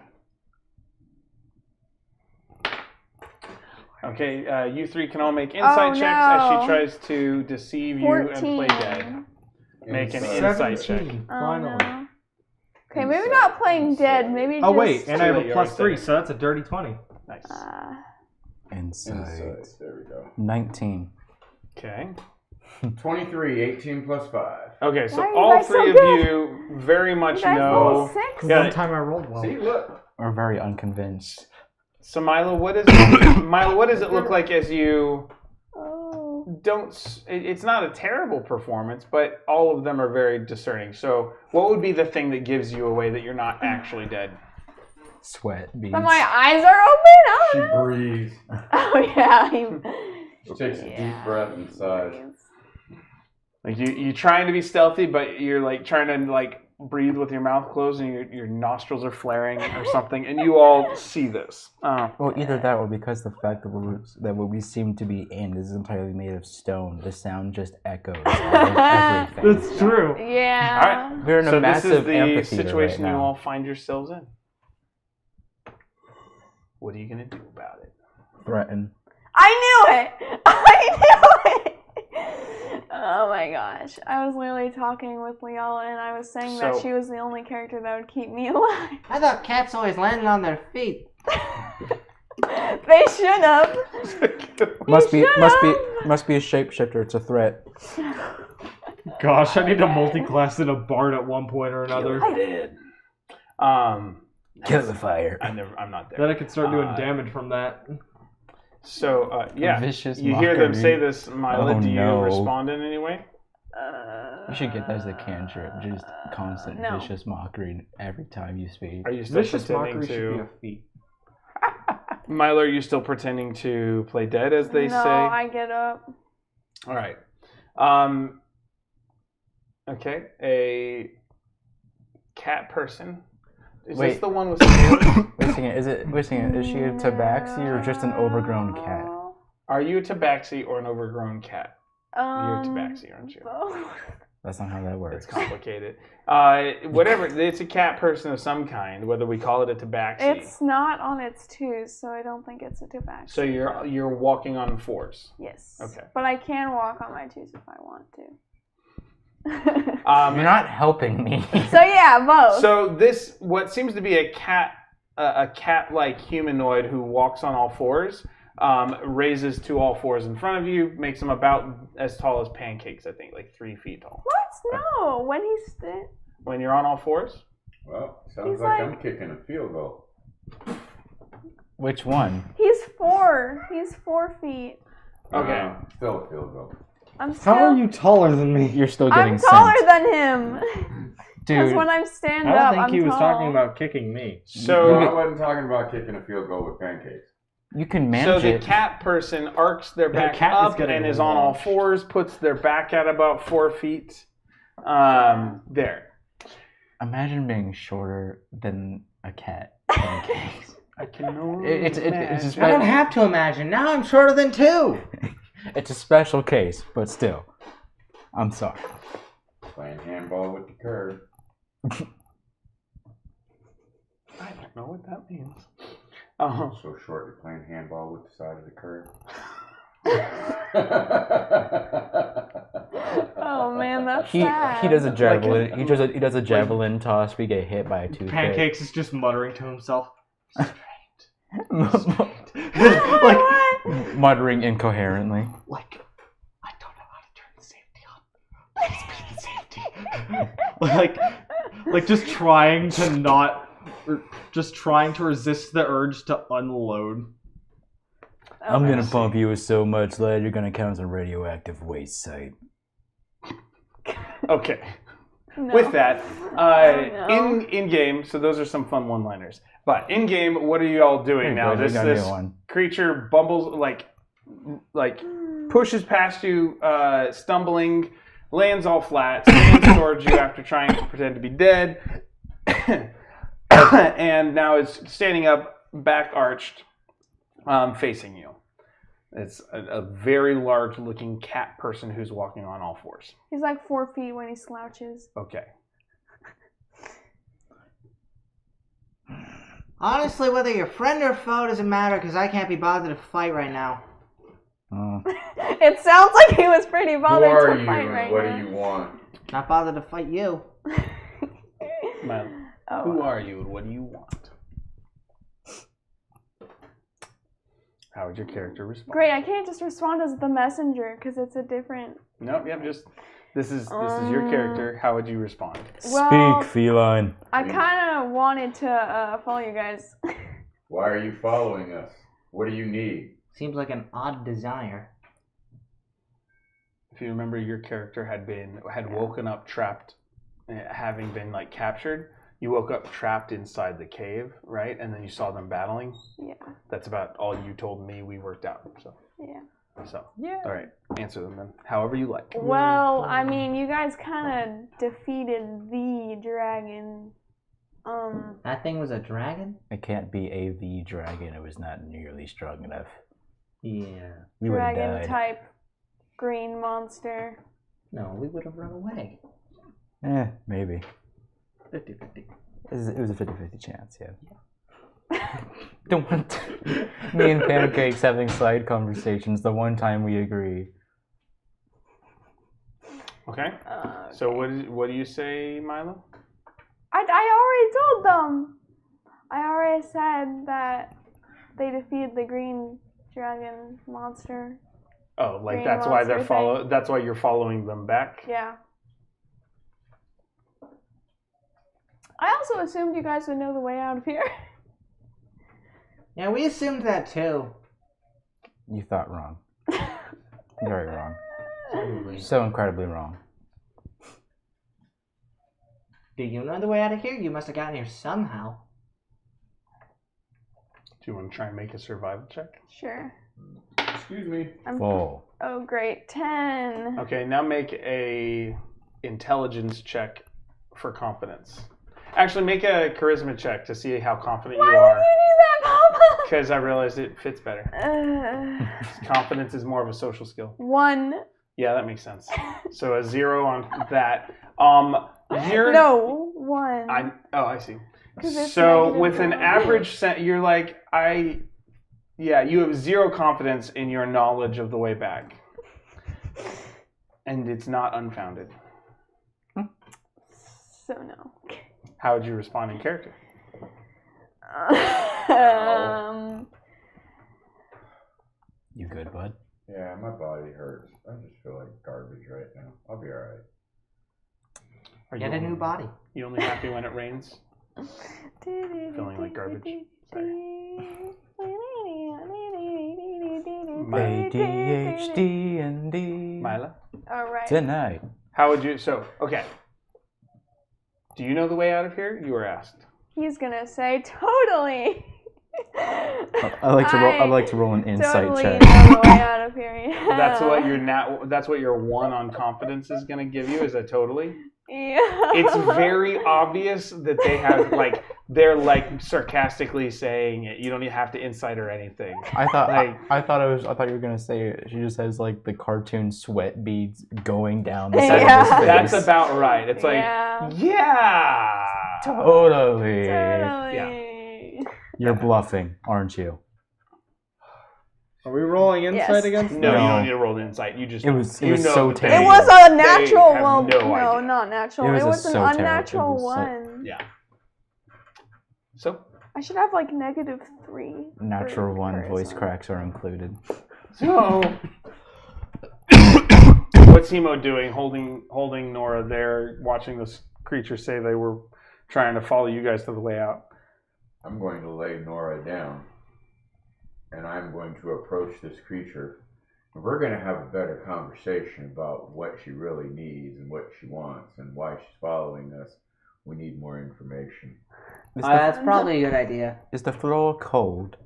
Okay, you 3 can all make insight checks as no. she tries to deceive you 14. and play dead. Make an insight check. 17, Oh, finally. no. Okay, maybe not playing dead. Maybe Oh, just. wait, and I have Too a late, you plus already 3, said so that's a dirty 20. Nice. Insight. There we go. 19. Okay. 23, 18 plus 5. Okay, so Why are you all guys so 3 of good? you very much You guys know. rolled 6? Yeah. One time I rolled well. See, look. We're very unconvinced. So Milo, what does it look like as you Oh. it's not a terrible performance, but all of them are very discerning. So what would be the thing that gives you away that you're not actually dead? Sweat beads. But my eyes are open? I She don't know. breathes. Oh, yeah. She takes a deep breath and sighs. Like you trying to be stealthy, but you're like trying to like breathe with your mouth closed and your nostrils are flaring or something, and you all see this. Well, either that or because the fact that what we seem to be in is entirely made of stone, the sound just echoes out of everything. That's true. Yeah. All right. We're in a So this massive is the amphitheater situation right you now. all find yourselves in. What are you gonna do about it? Threaten. I knew it! I knew it! Oh my gosh. I was literally talking with Leala and I was saying that So- she was the only character that would keep me alive. I thought cats always landed on their feet. They should have. Must be should've. a shapeshifter. It's a threat. Gosh, I need to multi-class in a barn at one point or another. Kill the fire. I'm not there. Then I could start doing damage from that. So, yeah. Vicious You hear them mockery. say this, Mila. Oh, Do you no. respond in any way? You should get that as a cantrip. Just constant No. vicious mockery every time you speak. Are you still Vicious pretending mockery should be to... a feat. Mila, are you still pretending to play dead, as they No, say? I get up. All right. Okay. A cat person. Is Wait. this the one with scales? Wait a second. Is she a tabaxi or just an overgrown cat? Are you a tabaxi or an overgrown cat? You're a Um, tabaxi, aren't you? both. That's not how that It's works. complicated. Whatever. It's a cat person of some kind, whether we call it a tabaxi. It's not on its toes, so I don't think it's a tabaxi. So you're walking on fours. Yes. Okay. But I can walk on my toes if I want to. You're not helping me. So yeah, both. So this, what seems to be a cat-like humanoid who walks on all fours, raises to all fours in front of you, makes them about as tall as pancakes. I think, like 3 feet tall. What? No. When he's When you're on all fours, Well, sounds He's like like- I'm kicking a field goal. Which one? he's 4. He's 4 feet. Okay. Still a field goal. I'm still. How are you taller than me? You're still getting I'm taller sent. than him. Because Dude, when I'm stand I don't up, think I'm he was tall. talking about kicking me. so I wasn't talking about kicking a field goal with pancakes. you can so manage the it. cat person arcs their That back cat is up getting and is on all launched. fours, puts their back at about 4 feet. There. Imagine being shorter than a cat. Pancakes. I can only It's a imagine. I don't have to imagine. Now I'm shorter than 2. It's a special case, but still. I'm sorry. Playing handball with the curve. I don't know what that means. So short you're playing handball with the side of the curve. Oh man, that's He sad. does a javelin. He does a javelin toss. We get hit by a toothpick. Pancakes is just muttering to himself. like muttering incoherently. Like, I don't know how to turn the safety on. Please be the safety. like just trying to not, just trying to resist the urge to unload. I'm gonna pump you so much lead you're gonna count as a radioactive waste site. Okay. No. With that, no. in game, so those are some fun one-liners. But in game, what are you all doing now? This creature bumbles like pushes past you, stumbling, lands all flat, stands towards you after trying to pretend to be dead, and now is standing up, back arched, facing you. It's a very large-looking cat person who's walking on all fours. He's like 4 feet when he slouches. Okay. Honestly, whether you're friend or foe doesn't matter because I can't be bothered to fight right now. It sounds like he was pretty Who bothered are to you fight and right what now. do you want? Not bothered to fight you. Man, Oh, who wow. are you and what do you want? How would your character respond? Great, I can't just respond as the messenger because it's a different. Nope, yep, just this is your character. How would you respond? Well, Speak, feline. I kind of wanted to follow you guys. Why are you following us? What do you need? Seems like an odd desire. If you remember, your character had woken up trapped, having been like captured. You woke up trapped inside the cave, right? And then you saw them battling. Yeah, That's about all you told me. We worked out. So yeah. So, Yeah. all right, answer them then, however you like. Well, I mean, you guys kind of defeated the dragon. That thing was a dragon? It can't be a V dragon. It was not nearly strong enough. Yeah. We would have Dragon died. type green monster. No, we would have run away. Maybe. 50-50. It was a 50-50 chance, yeah. Don't want me and Pancakes having side conversations the one time we agree. Okay. So what do you say, Milo? I already told them. I already said that they defeated the green dragon monster. Oh, like Green that's why they're monster That's why you're following them back. Yeah. I also assumed you guys would know the way out of here. Yeah, we assumed that too. You thought wrong. Very wrong. Totally. So incredibly wrong. Do you know the way out of here? You must have gotten here somehow. Do you want to try and make a survival check? Sure. Excuse me. Full. Oh, great. 10. Okay, now make a intelligence check for confidence. Actually, make a charisma check to see how confident Why you are. would you do that, Papa? Because I realized it fits better. Confidence is more of a social skill. 1. Yeah, that makes sense. So a 0 on that. You're No, 1. I see. 'Cause it's So negative with an 1. average you're like, you have 0 confidence in your knowledge of the way back. And it's not unfounded. So no. How would you respond in character? You good, bud? Yeah, my body hurts. I just feel like garbage right now. I'll be alright. Get a new body. You only happy when it rains? Feeling like garbage. Sorry. ADHD and D. Mila? All right. Tonight. How would you... So, okay. Do you know the way out of here? You were asked. He's gonna say totally. I like to roll. I like to roll an insight totally check. know the way out of here. Yeah. That's what your 1 on confidence is going to give you, is a totally. Yeah. It's very obvious that they have they're sarcastically saying it. You don't even have to insight or anything. I thought you were gonna say she just has the cartoon sweat beads going down the side of his face. That's about right. It's like, yeah. Totally. Totally. You're bluffing, aren't you? Are we rolling insight Yes. against No, them? you don't need to roll the insight. You just It was you know so that they- terrible. It was a they natural. have Well, no no, idea. not natural. It It was was, a an so terrible- unnatural it was so- one. Yeah. So I should have -3. Natural for one voice charisma. cracks are included. what's Hemo doing? Holding Nora there, watching this creature say they were trying to follow you guys to the way out. I'm going to lay Nora down, and I'm going to approach this creature. And we're going to have a better conversation about what she really needs and what she wants and why she's following us. We need more information. That's probably a good idea. Is the floor cold?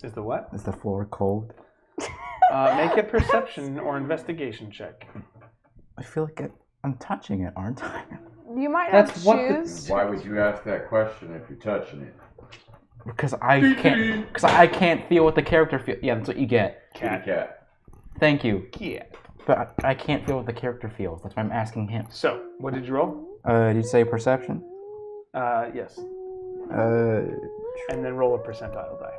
Is the what? Is the floor cold? Make a perception or investigation check. I feel like I'm touching it, aren't I? You might That's have what the- shoes. Why would you ask that question if you're touching it? Because I can't feel what the character feels. Yeah, that's what you get. Kitty cat. Thank you. Yeah. But I can't feel what the character feels. That's why I'm asking him. So, what did you roll? Did you say perception? Yes. Uh, And then roll a percentile die.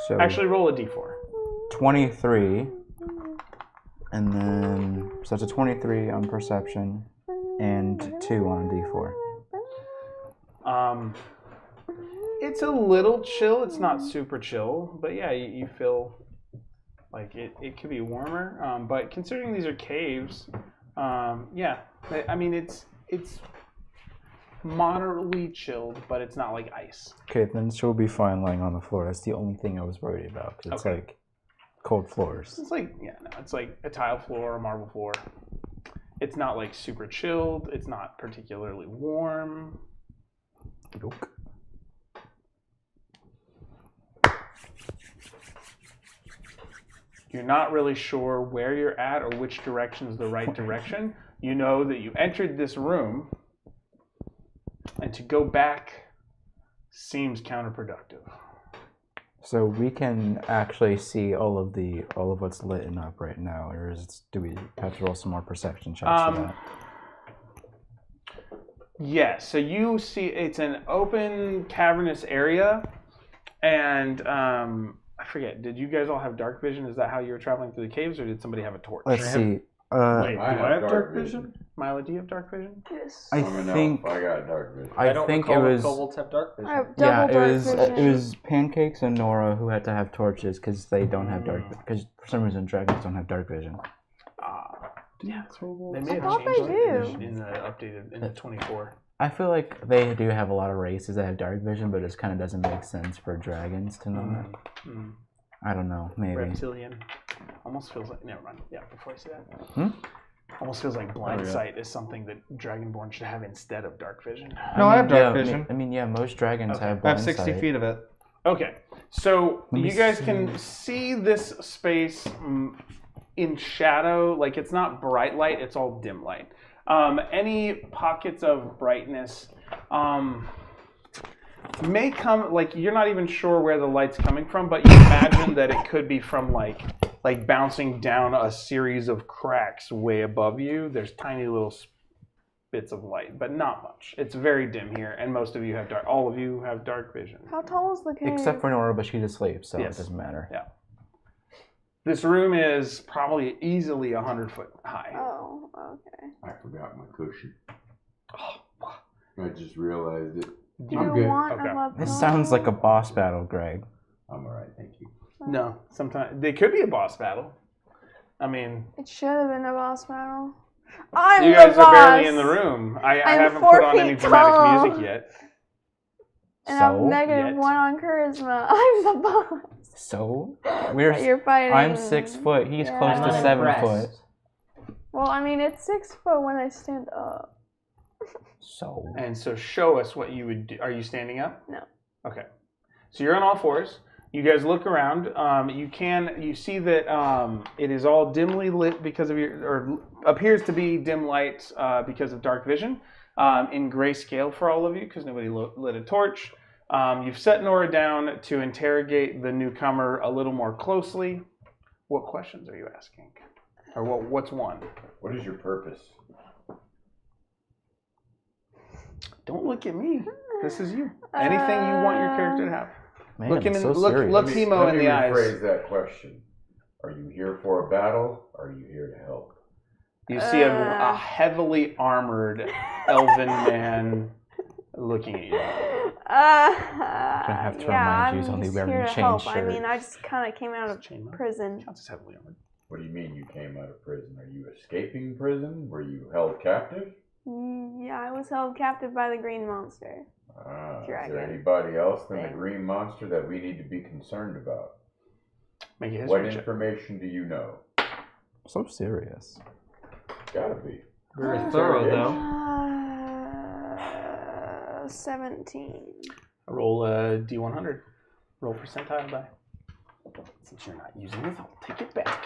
so Actually, roll a d4. 23, and then so it's a 23 on perception, and 2 on d4. It's a little chill. It's not super chill, but yeah, you feel like it could be warmer. But considering these are caves, yeah, I mean it's moderately chilled, but it's not like ice. Okay, then she'll be fine lying on the floor. That's the only thing I was worried about. 'Cause it's Okay. like cold floors. It's like it's like a tile floor, a marble floor. It's not like super chilled. It's not particularly warm. Nope. You're not really sure where you're at or which direction is the right direction. You know that you entered this room, and to go back seems counterproductive. So we can actually see all of what's lit up right now, or do we have to roll some more perception checks for that? Yeah, so you see it's an open cavernous area, and I forget, did you guys all have dark vision? Is that how you were traveling through the caves, or did somebody have a torch? Let's see. Wait, do I have dark vision? Milo, do you have dark vision? Yes. I think I got dark vision. I think it was kobolds have dark vision. I have yeah, double it dark was vision. it was Pancakes and Nora who had to have torches because they don't have dark because for some reason dragons don't have dark vision. Yeah, they I may have thought changed they it do. in the updated in the 24. I feel like they do have a lot of races that have dark vision, but it just kind of doesn't make sense for dragons to know that. I don't know, maybe. Reptilian. Almost feels like. Never mind. Yeah, before I say that. Almost feels like blind sight is something that Dragonborn should have instead of dark vision. No, I have dark yeah, vision. I mean, yeah, most dragons have I blind have 60 sight. feet of it. Okay, so Let me you guys see. can see this space in shadow. Like it's not bright light; it's all dim light. Any pockets of brightness may come. Like you're not even sure where the light's coming from, but you imagine that it could be from like bouncing down a series of cracks way above you. There's tiny little bits of light, but not much. It's very dim here, and most of you have dark. All of you have dark vision. How tall is the cave? Except for Nora, but she's asleep, so Yes. it doesn't matter. Yeah. This room is probably easily 100 foot high. Oh, okay. I forgot my cushion. I just realized it. Do I'm you good. want Okay. a laptop? This sounds like a boss battle, Greg. I'm alright, thank you. No, sometimes they could be a boss battle. I mean, It should have been a boss battle. I'm you the guys boss. are barely in the room. I I'm haven't 4 put on any feet dramatic tall. music yet. And I'm So? negative Yet. 1 on charisma. I'm the boss. So You're fighting. I'm 6 foot. He's Yeah. close I'm to not 7 impressed. foot. Well, I mean, it's 6 foot when I stand up. So And so show us what you would do. Are you standing up? No. Okay. So you're on all fours. You guys look around. You see that it is all dimly lit because of or appears to be dim light because of dark vision. In grayscale for all of you because nobody lit a torch. You've set Nora down to interrogate the newcomer a little more closely. What questions are you asking? Or what's one? What is your purpose? Don't look at me. This is you. Anything you want your character to have. man, Look him it's in- so look- serious. look- Timo Let in me the eyes. rephrase that question. Are you here for a battle? Or are you here to help? You see a heavily armored elven man looking at you. have to yeah, remind you he's I'm only just wearing here a to chain help. I shirt. mean, I just kind of came out of Chainmail? prison. Counts as heavily armored. What do you mean you came out of prison? Are you escaping prison? Were you held captive? Yeah, I was held captive by the green monster. Is there Dragon. anybody else than the Thing. green monster that we need to be concerned about? Make a What history check. information do you know? So serious. Gotta be. Very thorough, though. 17. Roll a d100. Roll percentile die. Since you're not using this, I'll take it back.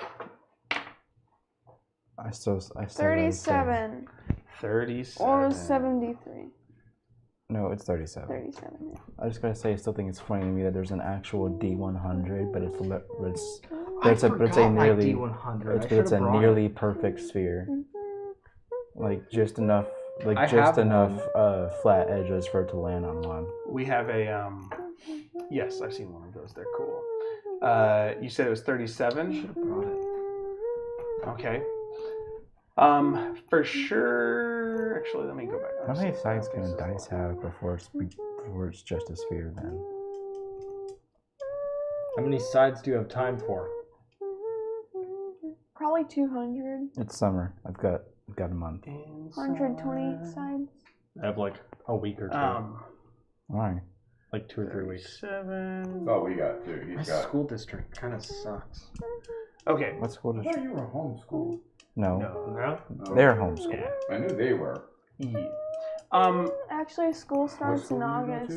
I still 37. 37. Or 73. No, it's 37. 37, yeah. I just gotta say, I still think it's funny to me that there's an actual D100, but it's a nearly it's a nearly perfect sphere, like just enough flat edges for it to land on one. We have a yes, I've seen one of those. They're cool. You said it was 37. Should have brought it. Okay. For sure. Actually, let me go back. How many sides can a dice have before it's just a sphere? Then How many sides do you have time for? Probably 200. it's summer. I've got a month. 120 sides. I have like a week or two. Why? Like 2 or 3 weeks. 7. That's all we got too. My He's got. school district kind of sucks. Okay. What school I does? thought you were homeschooled. No, No? Oh, they're homeschooled. Yeah. I knew they were. Yeah. Actually, school starts school in do you go to?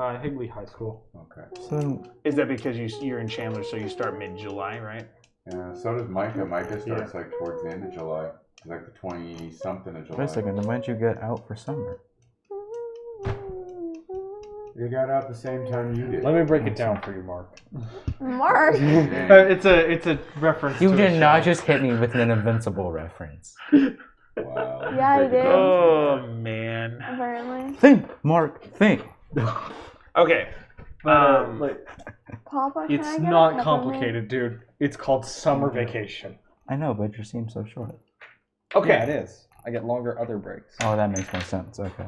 August. Higley High School. Okay. So Is that because you're in Chandler, so you start mid-July, right? Yeah, so does Micah. Micah starts like towards the end of July. Like the 20-something of July. Wait a second, then when'd you get out for summer? You got out the same time you did. Let me break it down for you, Mark. Mark. It's a reference. You to did a not show. just hit me with an Invincible reference. Wow. Yeah, I Break it did. down. Oh man. Apparently. Think, Mark, think. Okay. Like, Papa, can it's I get a not peppermint? complicated, dude. It's called summer vacation. I know, but your seems so short. Okay. Yeah, it is. I get longer other breaks. Oh, that makes more sense. Okay.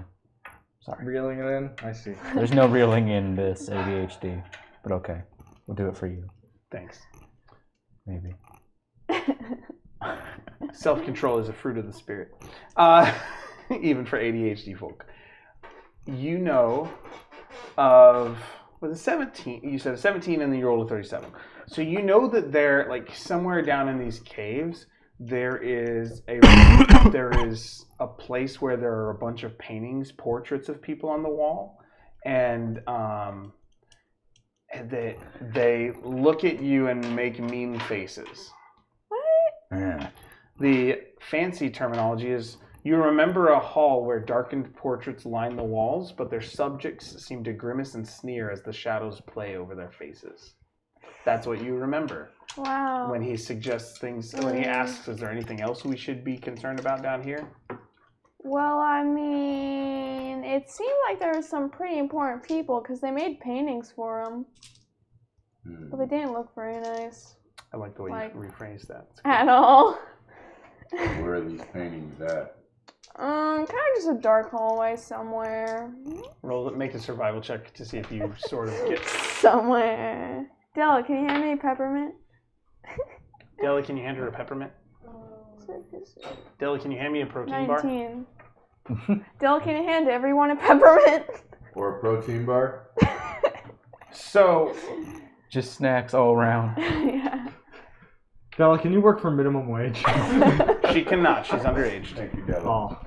Sorry. Reeling it in? I see. There's no reeling in this ADHD, but okay. We'll do it for you. Thanks. Maybe. Self-control is a fruit of the spirit. Even for ADHD folk. You know of... Was it 17? You said a 17 and then you rolled a 37. So you know that there, like somewhere down in these caves, there is a place where there are a bunch of paintings, portraits of people on the wall, and they look at you and make mean faces. Yeah. The fancy terminology is you remember a hall where darkened portraits line the walls, but their subjects seem to grimace and sneer as the shadows play over their faces. That's what you remember. Wow. When he suggests things, when he asks, is there anything else we should be concerned about down here? Well, I mean, it seemed like there were some pretty important people because they made paintings for them, but they didn't look very nice I like the way Like- you rephrased that. It's at all. Where are these paintings at? Kind of just a dark hallway somewhere. Roll it, make a survival check to see if you sort of get. Somewhere. Della, can you hand me a peppermint? Della, can you hand her a peppermint? Della, can you hand me a protein bar? 19. Della, can you hand everyone a peppermint? Or a protein bar? So, Just snacks all around. Yeah. Bella, can you work for minimum wage? she cannot. She's underage. Thank you, Devil. Oh.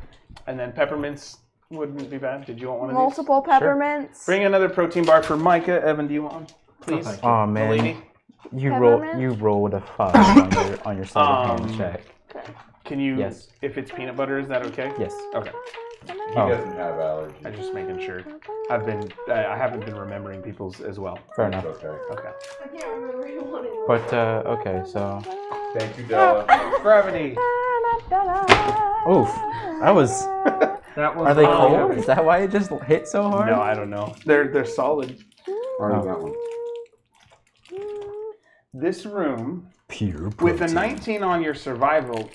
And then peppermints wouldn't be bad. Did you want one of these? Multiple peppermints. Bring another protein bar for Micah. Evan, do you want one? Please. thank Oh The man, lady. you Peppermint? rolled a 5 on your sleight of hand check. Can you, Yes. if it's peanut butter, is that okay? Yes. Okay. He Oh. doesn't have allergies. I'm just making sure. I haven't been remembering people's as well. Fair It's enough. okay. Okay. I can't remember who wanted it. But okay, so Thank you, Della. Gravity. oof, that was. That was Are they all cold? heavy. Is that why it just hit so hard? No, I don't know. They're solid. Already got one. This room Pure with a protein. 19 on your survival.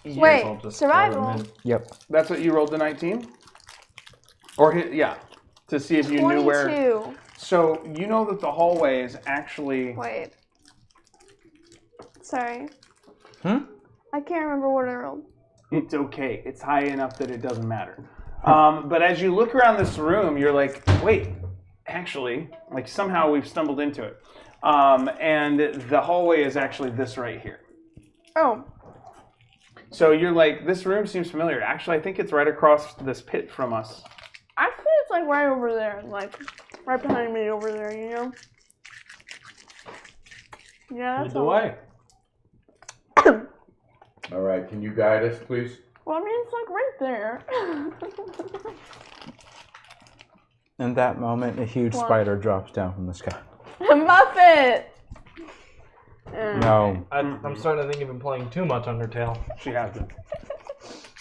Wait, I'll just survival. throw them in. Yep. That's what you rolled the 19? Or yeah, to see if you knew where. 22. So you know that the hallway is actually. Wait. Sorry. Hmm? I can't remember what I rolled. It's okay. It's high enough that it doesn't matter. But as you look around this room, you're like, wait, actually, like somehow we've stumbled into it. And the hallway is actually this right here. Oh. So you're like, this room seems familiar. Actually, I think it's right across this pit from us. Actually, it's like right over there. Like, right behind me over there, you know? Yeah, Lead that's the all. way. All right, can you guide us, please? Well, I mean, it's like right there. In that moment, a huge What? spider drops down from the sky. Muffet! No, I'm starting to think you've been playing too much Undertale. She has been.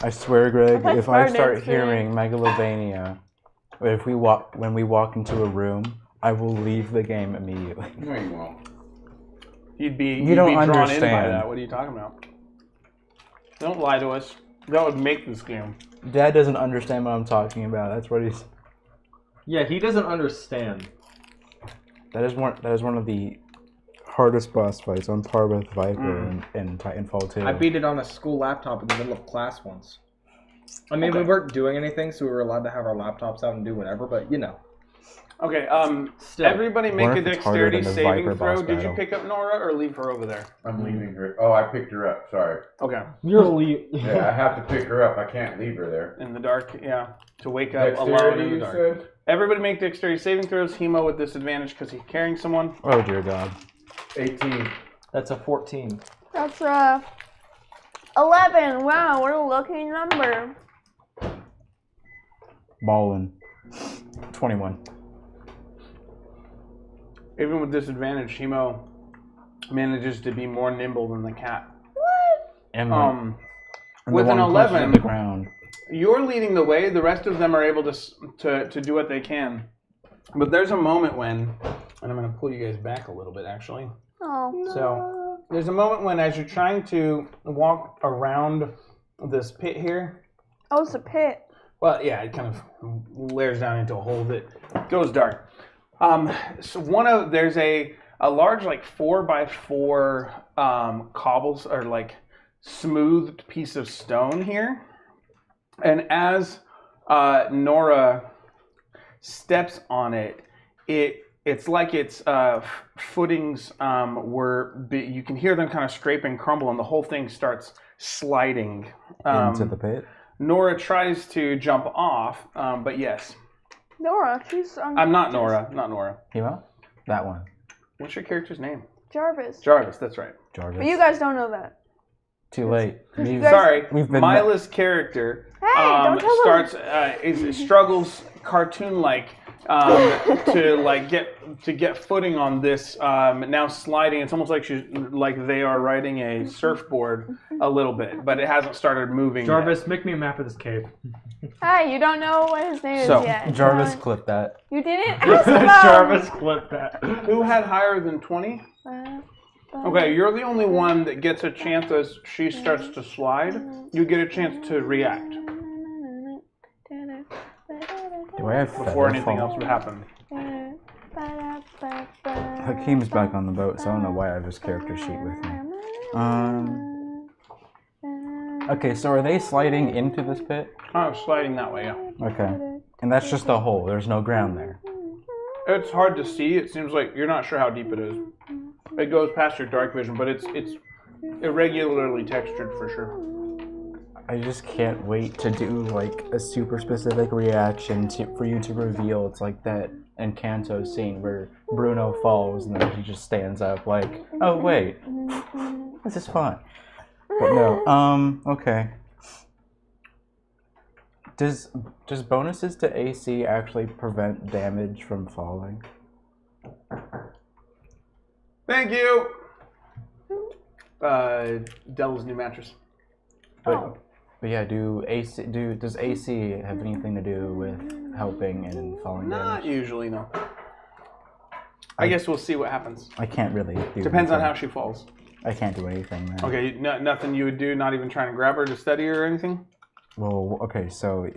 I swear, Greg, I if I farted, start see? hearing Megalovania, when we walk into a room, I will leave the game immediately. No, you won't. You'd be You don't drawn in by understand. that. What are you talking about? Don't lie to us. That would make this game. Dad doesn't understand what I'm talking about. That's what he's. Yeah, he doesn't understand. That is one of the hardest boss fights on par with Viper and Titanfall 2. I beat it on a school laptop in the middle of class once. I mean, Okay. we weren't doing anything, so we were allowed to have our laptops out and do whatever, but you know. Okay, Still. everybody make Wonder a if it's harder dexterity than the saving Viper throw. boss Did you battle. pick up Nora or leave her over there? I'm leaving her. Oh, I picked her up. Sorry. Okay. You're leave. Yeah, I have to pick her up. I can't leave her there. In the dark, yeah. To wake up alone Dexterity, in the you dark. said? Everybody make dexterity saving throws. Hemo with disadvantage because he's carrying someone. Oh dear God. 18. That's a 14. That's 11. Wow, what a lucky number. Ballin'. 21. Even with disadvantage, Shimo manages to be more nimble than the cat. And With the an one closer to 11, the ground. you're leading the way. The rest of them are able to do what they can. But there's a moment when, and I'm going to pull you guys back a little bit, actually. Oh. So there's a moment when, as you're trying to walk around this pit here, Oh, it's a pit. well, yeah, it kind of layers down into a hole that goes dark. So there's a large like 4x4 cobbles or like smoothed piece of stone here, and as Nora steps on it, it's like its footings you can hear them kind of scrape and crumble, and the whole thing starts sliding Into the pit. Nora tries to jump off, but yes. Nora, she's I'm not Nora. Not Nora. Hemo? That one. What's your character's name? Jarvis. Jarvis, that's right. Jarvis. But you guys don't know that. Too late. You guys- Sorry, We've been- Mila's character Hey, don't tell them. struggles cartoon-like to get footing on this now sliding. It's almost like they are riding a surfboard a little bit, but it hasn't started moving Jarvis, make me a map of this cave. Hey, you don't know what his name So, is yet. Jarvis clipped that. You didn't ask him. Jarvis, clip that. yet. Who had higher than 20? Okay, you're the only one that gets a chance as she starts to slide. You get a chance to react Do I have before feather anything fall? else would happen. Hakeem's back on the boat, so I don't know why I have his character sheet with me. Okay, so are they sliding into this pit? Oh, sliding that way, yeah. Okay. And that's just a hole. There's no ground there. It's hard to see. It seems like you're not sure how deep it is. It goes past your dark vision, but it's irregularly textured for sure. I just can't wait to do like a super specific reaction for you to reveal. It's like that Encanto scene where Bruno falls and then he just stands up like, oh wait, this is fun. But no, okay. Does bonuses to AC actually prevent damage from falling? Thank you. Dell's new mattress. But yeah, does AC have anything to do with helping and falling Not damage? usually, no. I guess we'll see what happens. I can't really do Depends on anything. how she falls. I can't do anything then. Okay, nothing you would do, not even trying to grab her to steady her or anything? Well, okay, so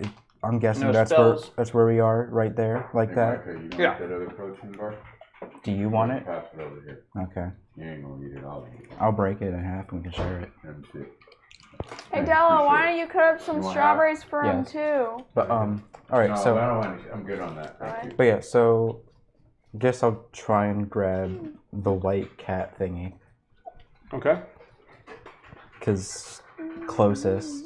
I'm guessing No that's spells. where we are, right there, like Hey, that. Micah, you want Yeah. that other protein bar? Do you want it? Pass it over here. Okay, You ain't gonna eat it all. I'll break it in half and we can share it. And shit. Hey Yeah, Della, why appreciate don't you cut up some You want strawberries for him Yes. too? But all right, No, so I don't want any, I'm good on that. Thank you. but yeah, so guess I'll try and grab the white cat thingy Okay. because closest.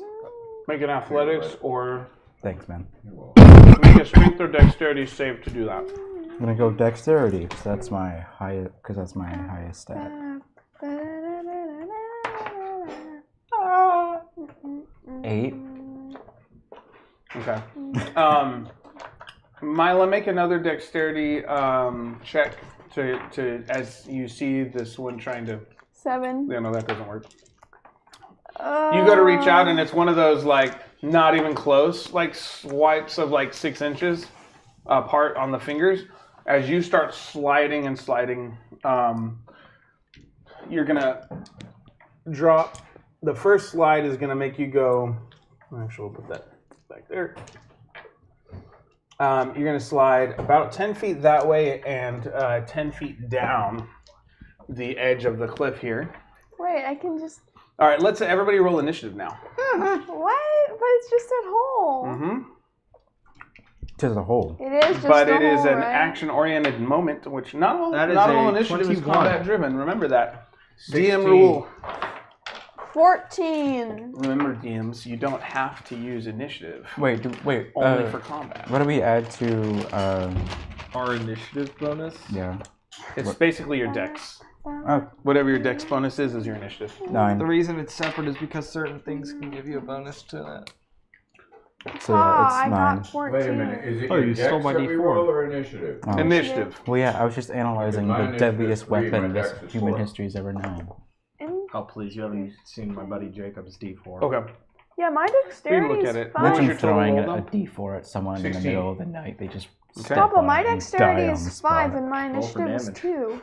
Make an athletics or Thanks, man. You're welcome. make a strength or dexterity save to do that. I'm gonna go dexterity because that's my highest stat. 8. Okay. Mila, make another dexterity check to as you see this one trying to. 7. Yeah, no, that doesn't work. You go to reach out, and it's one of those like not even close, like swipes of like 6 inches apart on the fingers. As you start sliding and sliding, you're gonna drop. The first slide is gonna make you go. Actually, we'll put that back there. You're gonna slide about 10 feet that way and 10 feet down the edge of the cliff here. Wait, I can just. All right, let's everybody roll initiative now. What? But it's just a hole. Mm-hmm. To the hole. It is just But a it is hole, an right? action-oriented moment, which not all That is not all a initiative is 21. combat-driven. Remember that. 16. DM rule. 14. Remember, DMs, you don't have to use initiative. Wait, Only for combat. what do we add to? Our initiative bonus? Yeah. It's basically your dex. Whatever your dex bonus is your initiative. 9. The reason it's separate is because certain things can give you a bonus to that. So yeah, it's I 9. got 14. Wait a minute, is it Oh, your you dex stole my that we D4. roll or initiative? Oh. Initiative. Well, yeah, I was just analyzing Because my the initiative deadliest is 3, weapon my this dex is human 4. history's ever known. Oh, please, you haven't seen my buddy Jacob's D4. Okay. Yeah, my We can dexterity look is at it. What was Imagine your total throwing roll, a though? D4 at someone in the 16. middle of the night. They just Okay. step Papa, on my it and dexterity die on is the 5 spot. and my Roll for initiative is damage.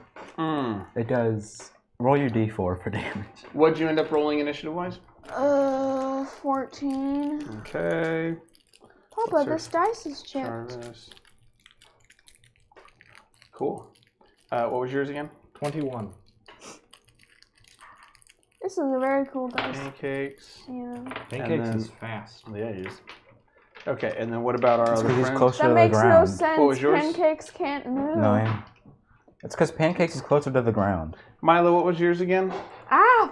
2. It does. Roll your D4 for damage. What'd you end up rolling initiative-wise? 14. Okay. Papa, this dice is chipped. Jarvis. Cool. What was yours again? 21. This is a very cool dice. Pancakes. Yeah. Pancakes then- is fast. Yeah, it is. Okay, and then what about our It's other because he's friends? closer That to the makes no ground. sense. What was yours? Pancakes can't move. 9. It's because pancakes is closer to the ground. Milo, what was yours again?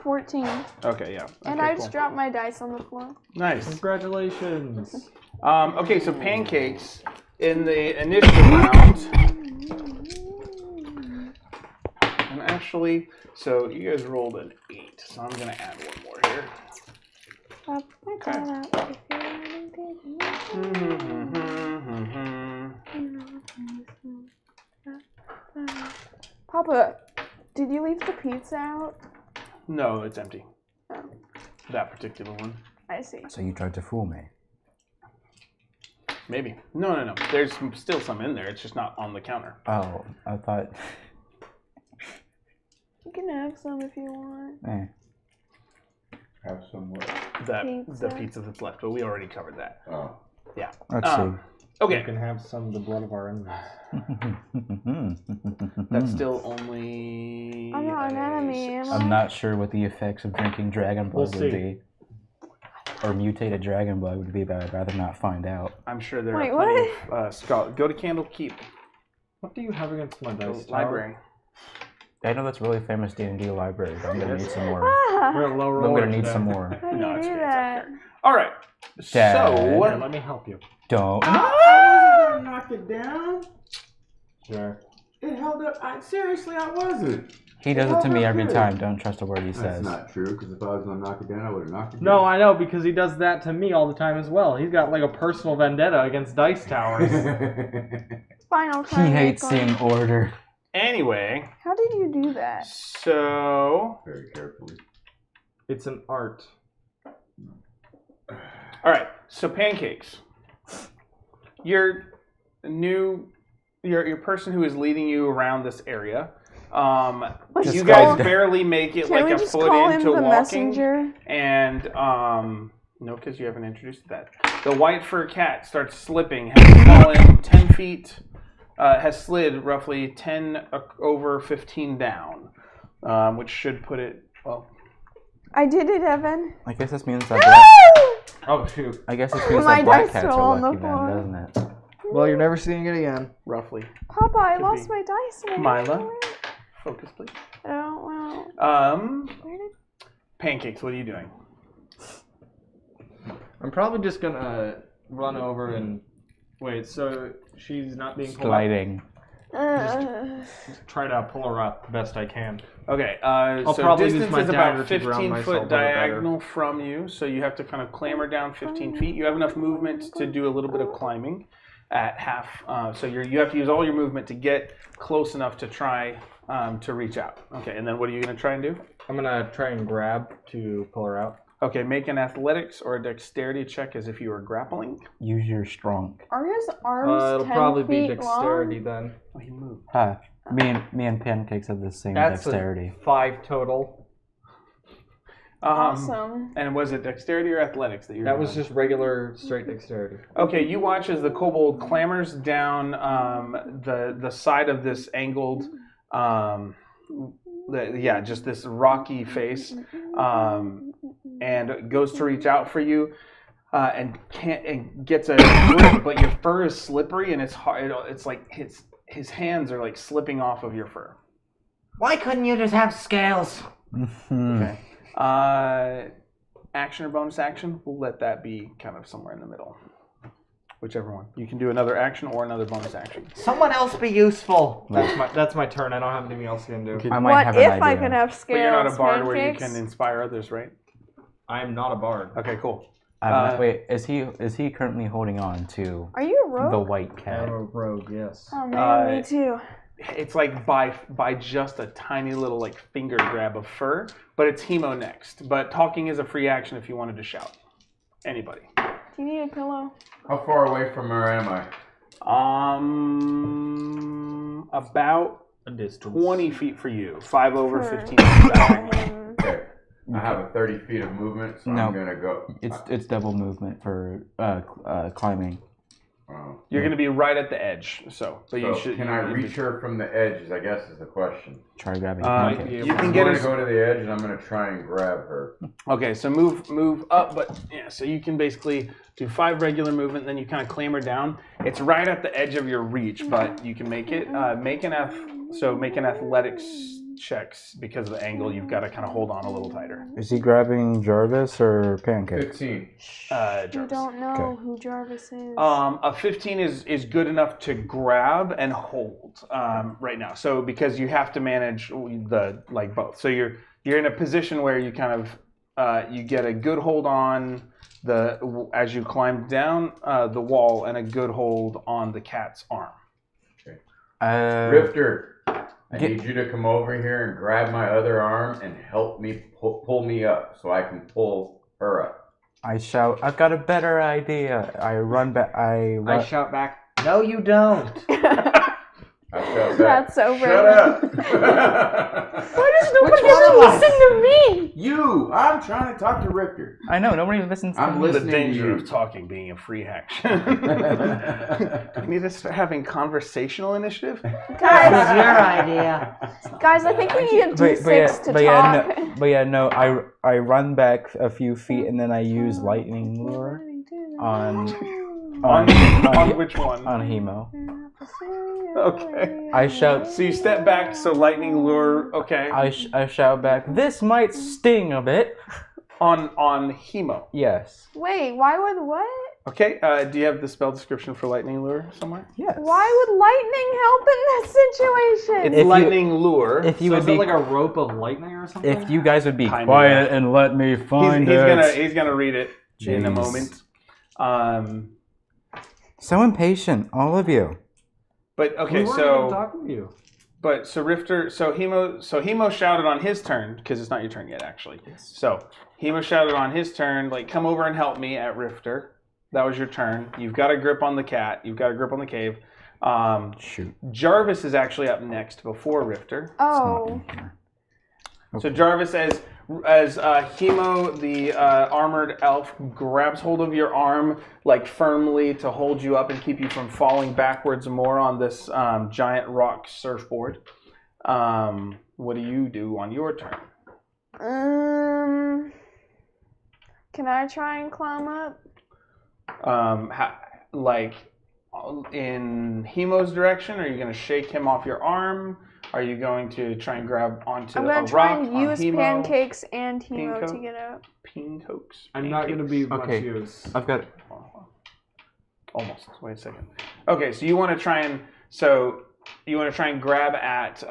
14. Okay, yeah. And Okay, I cool. just dropped my dice on the floor. Nice. Congratulations. Okay, so pancakes in the initiative round. And actually, so you guys rolled an 8, so I'm gonna add one more here. Papa, did you leave the pizza out? No, it's empty. Oh, That particular one. I see. So you tried to fool me. Maybe. No. There's still some in there. It's just not on the counter. Oh, I thought. You can have some if you want. Have some what? Pizza. The pizza that's left, but we already covered that. Oh. Yeah. Let's You Okay. can have some of the blood of our enemies. see. That's still only. I'm not an enemy, am I? I'm not sure what the effects of drinking dragon blood We'll would see. be. Or mutated dragon blood would be, but I'd rather not find out. I'm sure there Wait, are plenty of scholars. Go to Candle Keep. What do you have against my dice tower? Library. I know that's a really famous D&D library, but I'm gonna need some more. Ah, We're a low I'm roller gonna need today. some more. how do No, you it's do good. that? All right. Dad. Here, So, let me help you. Don't. I wasn't gonna knock it down. Sure. It held up. Seriously, I wasn't. He does it to me every Good. time. Don't trust a word he That's says. not true, because if I was gonna knock it down, I would have knocked it down. No, I know, because he does that to me all the time as well. He's got like a personal vendetta against dice towers. Fine, I'll try He and hates make one. seeing order. anyway, How did you do that? so Very carefully. It's an art. all right. So pancakes. Your person who is leading you around this area. Let's You just guys call- barely make it Can like we a just foot call him into the walking. messenger? And no, because you haven't introduced that. The white fur cat starts slipping, has fallen 10 feet, has slid roughly 10 over 15 down, which should put it, well, I did it, Evan. I guess this means that black, Oh, shoot. I guess this means My that black dice cats are are on the lucky then, floor. doesn't it? Well, you're never seeing it again. roughly. Papa, I Could lost be. my dice. And I don't Mila? know where- Focus, please. I don't know. Where did... Pancakes, what are you doing? I'm probably just gonna run over and wait. So she's not being pulled up. Sliding. Try to pull her up the best I can. Okay, I'll so probably use distance my is dagger about to ground 15 myself foot a little better. diagonal from you, so you have to kind of clamber down 15 feet. You have enough movement to do a little bit of climbing at half, so you have to use all your movement to get close enough to try to reach out. Okay, and then what are you going to try and do? I'm gonna try and grab to pull her out. Okay, make an athletics or a dexterity check as if you were grappling. Use your strong. Are his arms It'll 10 probably be feet dexterity long? then. Oh, he moved. Huh. Me and Pancakes have the same That's dexterity. a 5 total. Awesome. And was it dexterity or athletics that you were That was doing? just regular straight dexterity. Okay, you watch as the kobold clambers down the side of this angled, just this rocky face, and goes to reach out for you, and gets a grip, but your fur is slippery and it's hard. It's like his hands are like slipping off of your fur. Why couldn't you just have scales? Okay. Action or bonus action? We'll let that be kind of somewhere in the middle. Whichever one. You can do another action or another bonus action. Someone else be useful. That's my turn. I don't have anything else to do. I might What have an if idea. I could have scales? But you're not a bard where you pancakes? can inspire others, right? I am not a bard. Okay, cool. Wait, is he currently holding on to Are you a rogue? the white I'm cat? a rogue, yes. Oh man, me too. It's like by just a tiny little like finger grab of fur, but it's Hemo next. But talking is a free action if you wanted to shout. Anybody. Do you need a pillow? How far away from her am I? About A distance. 20 feet for you. 5 over, Sure. 15 feet back. Okay. I have 30 feet of movement, so No. I'm gonna go. It's double movement for climbing. Oh. You're going to be right at the edge. So, but you So should. can I reach her from the edge? I guess is the question. Try grabbing Uh, pancakes. you can I'm get going her. to go to the edge, and I'm going to try and grab her. Okay, so move up, but yeah, so you can basically do 5 regular movement, then you kind of clamber down. It's right at the edge of your reach, but you can make it. Make an athletics checks because of the angle. You've got to kind of hold on a little tighter. Is he grabbing Jarvis or pancakes? 15. You Jarvis. don't know Okay. who Jarvis is. A 15 is good enough to grab and hold right now. So because you have to manage the both. So you're in a position where you kind of you get a good hold on as you climb down the wall and a good hold on the cat's arm. Rifter, I need you to come over here and grab my other arm and help me pull me up so I can pull her up. I shout, I've got a better idea. I run back. I shout back, no you don't. I felt that. That's so Shut brave. up! Why does nobody one ever of us? listen to me? You! I'm trying to talk to Rifter. I know, nobody listens to I'm me. The listening to danger you. of talking being a free action. We need to start having conversational initiative. That was Guys, your idea. guys, I think we need a D6 to talk. I run back a few feet and then I use lightning lure on Which one? on Hemo. Okay. I shout. So you step back, so lightning lure, okay. I shout back. This might sting a bit. On Hemo. Yes. Wait, why would what? Okay, do you have the spell description for lightning lure somewhere? Yes. Why would lightning help in this situation? It's If you- lightning lure. If you So would is be, it like a rope of lightning or something? if you guys would be Kinda, quiet yeah. and let me find he's gonna read it in a Jeez. moment. So impatient, all of you. But we okay, weren't so even talking to you. but so Rifter, so Hemo shouted on his turn because it's not your turn yet actually. So Hemo shouted on his turn, like, come over and help me at Rifter. That was your turn. You've got a grip on the cat. You've got a grip on the cave. Shoot. Jarvis is actually up next before Rifter. Oh, So Jarvis, as Hemo, the armored elf, grabs hold of your arm like firmly to hold you up and keep you from falling backwards more on this giant rock surfboard. What do you do on your turn? can I try and climb up? Like in Hemo's direction? Are you going to shake him off your arm? Are you going to try and grab onto I'm a gonna try rock and on use Hemo? pancakes and Hemo Pinko? to get up. Pancakes. I'm not going to be much Okay. use. I've got. Almost. Wait a second. Okay, so you want to try and grab at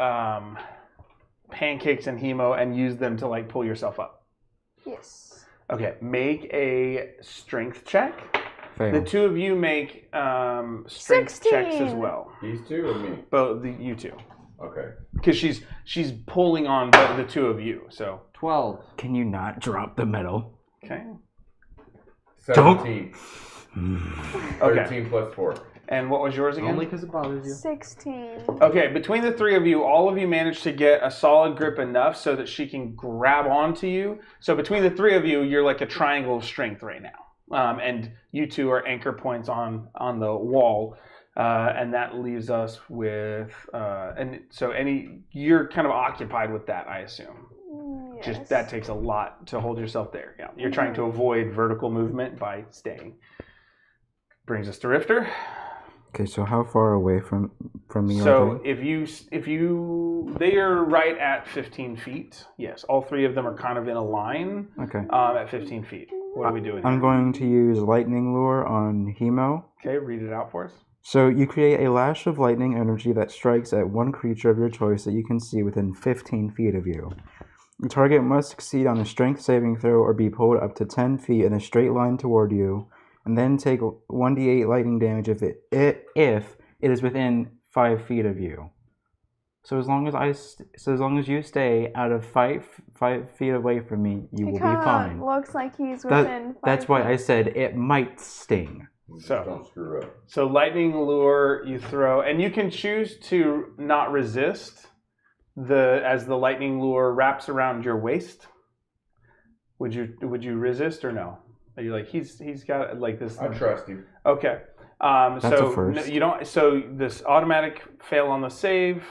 pancakes and Hemo and use them to like pull yourself up. Yes. Okay, make a strength check. Fail. The two of you make strength checks as 16. well. These two or me? Both you two, Okay. because she's pulling on both the two of you. So 12. Can you not drop the medal? okay. 17. Okay. 13 plus 4. And what was yours again? Only because it bothers you. 16. Okay, between the three of you, all of you managed to get a solid grip enough so that she can grab onto you. So between the three of you, you're like a triangle of strength right now. And you two are anchor points on the wall. And that leaves us with, you're kind of occupied with that, I assume. Yes. Just that takes a lot to hold yourself there. Yeah, you're trying to avoid vertical movement by staying. Brings us to Rifter. Okay, so how far away from me? So are they? if you, they are right at 15 feet. Yes, all three of them are kind of in a line Okay. at 15 feet. What are we doing? I'm going to use lightning lure on Hemo. Okay, read it out for us. So you create a lash of lightning energy that strikes at one creature of your choice that you can see within 15 feet of you. The target must succeed on a strength saving throw or be pulled up to 10 feet in a straight line toward you, and then take 1d8 lightning damage if it is within 5 feet of you. So as long as you stay out of 5 feet away from me, you will be fine. Looks like he's within 5 That's why feet. I said it might sting. So don't screw up. So lightning lure you throw, and you can choose to not resist as the lightning lure wraps around your waist. Would you resist or no? Are you like he's got like this? I trust you. Okay. That's so a first. you don't. So this automatic fail on the save,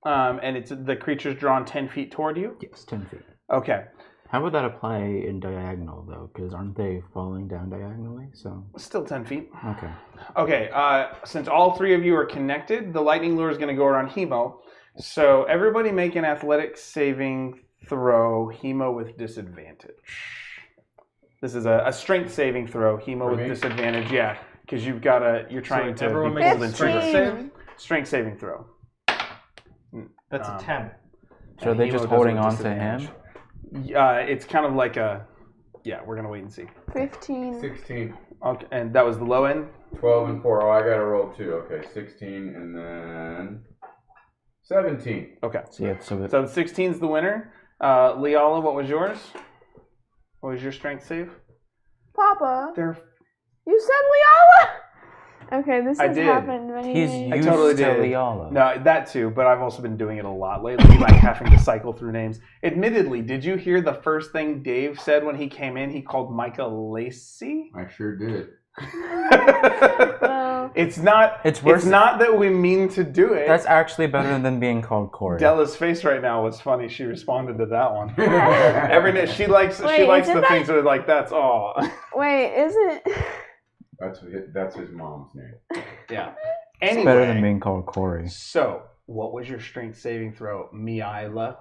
and it's the creature's drawn 10 feet toward you. Yes, 10 feet. Okay. How would that apply in diagonal, though? Because aren't they falling down diagonally? So Still 10 feet. okay. Okay, since all three of you are connected, the lightning lure is going to go around Hemo. So everybody make an athletics saving throw, Hemo with disadvantage. This is a strength saving throw, Hemo For with me? disadvantage, yeah. Because you're trying to everyone be makes pulled a into strength it. save? Strength saving throw. That's a 10. So are And they Hemo just does holding with on to disadvantage. him? It's kind of like we're going to wait and see. 15. 16. Okay, and that was the low end? 12 and 4. Oh, I got to roll 2. Okay, 16 and then 17. Okay. So So 16 is the winner. Leala, what was yours? What was your strength save? Papa, There. you said Leala? Okay, this I has did. happened many he's days. I used totally to did. Leala. No, that too, but I've also been doing it a lot lately, like having to cycle through names. Admittedly, did you hear the first thing Dave said when he came in? He called Micah Lacey? I sure did. It's not It's worse. It's not that we mean to do it. That's actually better than being called Corey. Della's face right now was funny. She responded to that one. Every day she likes Wait, the isn't things that are like that's all. Wait, isn't... That's his mom's name. Yeah. It's Anyway, better than being called Corey. so what was your strength saving throw, Miaila?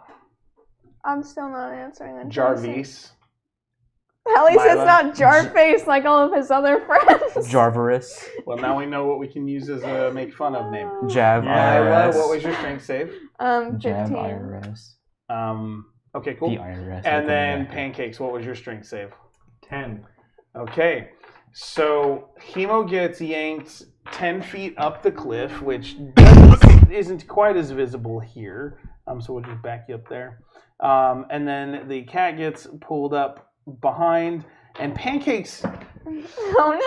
I'm still not answering that. Jarvis? At least it's Mila. not Jarface like all of his other friends. Jarvarus. Well, now we know what we can use as a make fun of name. Jab Miaila, IRS. what was your strength save? 15. Jab IRS. Okay, cool. The IRS. And then Pancakes, what was your strength save? 10. Okay, so Hemo gets yanked 10 feet up the cliff, which isn't quite as visible here. So we'll just back you up there. And then the cat gets pulled up behind, and Pancakes. Oh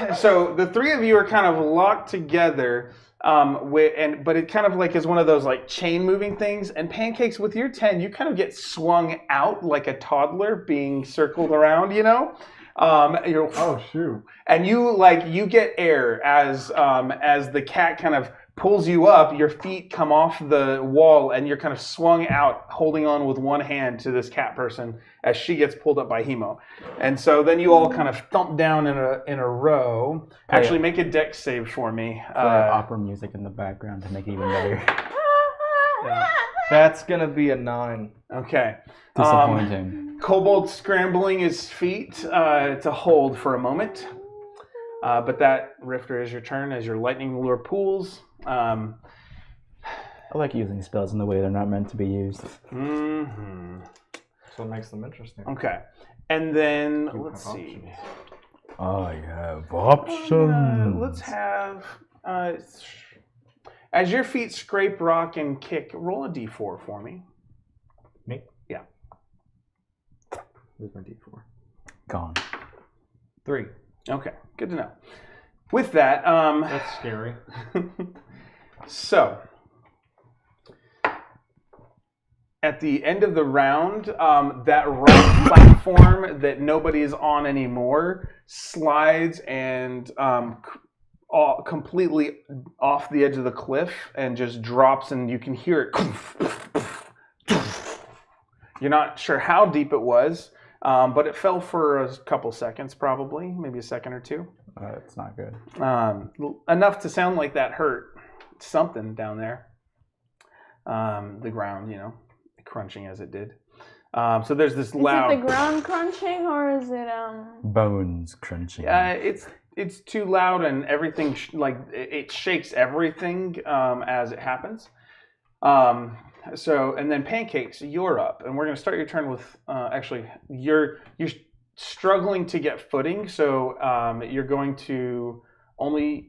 no! So the three of you are kind of locked together, but it kind of like is one of those like chain moving things. And Pancakes, with your 10, you kind of get swung out like a toddler being circled around, you know. You're, Oh, shoot. and you get air as the cat kind of pulls you up. Your feet come off the wall, and you're kind of swung out, holding on with one hand to this cat person as she gets pulled up by Hemo. And so then you all kind of thump down in a row. Actually, make a dex save for me. opera music in the background to make it even better. That's going to be a 9. Okay. Disappointing. Kobold scrambling his feet to hold for a moment. But that, Rifter, is your turn as your lightning lure pools. I like using spells in the way they're not meant to be used. Mm-hmm. So it makes them interesting. Okay. And then, You let's have see. options. I have options. Let's have, as your feet scrape rock and kick, roll a d4 for me. Me? Yeah. Where's my D4? Gone. 3. Okay, good to know. With that, That's scary. so, at the end of the round, that right platform that nobody is on anymore slides and completely off the edge of the cliff and just drops, and you can hear it. You're not sure how deep it was, but it fell for a couple seconds, probably, maybe a second or two. It's not good. Enough to sound like that hurt something down there. The ground, crunching as it did. So there's this Is loud. it the ground crunching or is it Bones crunching. It's too loud and everything it shakes everything as it happens. So and then Pancakes, you're up, and we're gonna start your turn with actually you're struggling to get footing, so you're going to only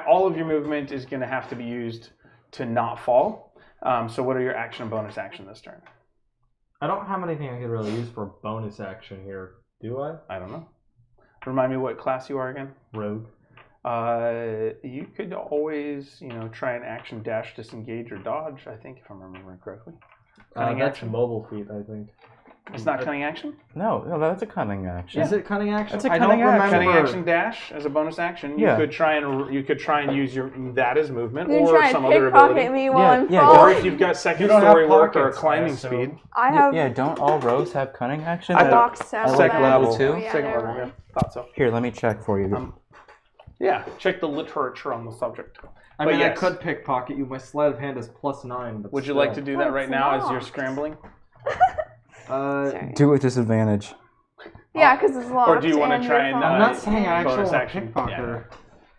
all of your movement is gonna have to be used to not fall. So what are your action and bonus action this turn? I don't have anything I could really use for a bonus action here, do I? I don't know. Remind me what class you are again? Rogue. You could always, try an action dash, disengage, or dodge. I think, if I'm remembering correctly. Cunning That's action. mobile feat, I think. It's not cunning action. No, that's a cunning action. Is it cunning action? That's a I cunning don't remember. action. Cunning action dash as a bonus action. You could try and use that as movement you or try some and other pickpocket ability. me while I'm yeah, Or falling? if you've got second don't have story work or pockets, climbing so- speed. I have Yeah, don't all rogues have cunning action? box sound. Second level too? Yeah, Second never level. mind. Yeah, thought so. Here, let me check for you. Yeah, check the literature on the subject. I But mean, yes. I could pickpocket you. My sleight of hand is +9. But Would you still. like to do that Oh, right it's now as you're locked. scrambling? Sorry. Do it with disadvantage. Yeah, because it's locked. Or do you want to and try you're and? I'm falling. not saying bonus actual action. pickpocker.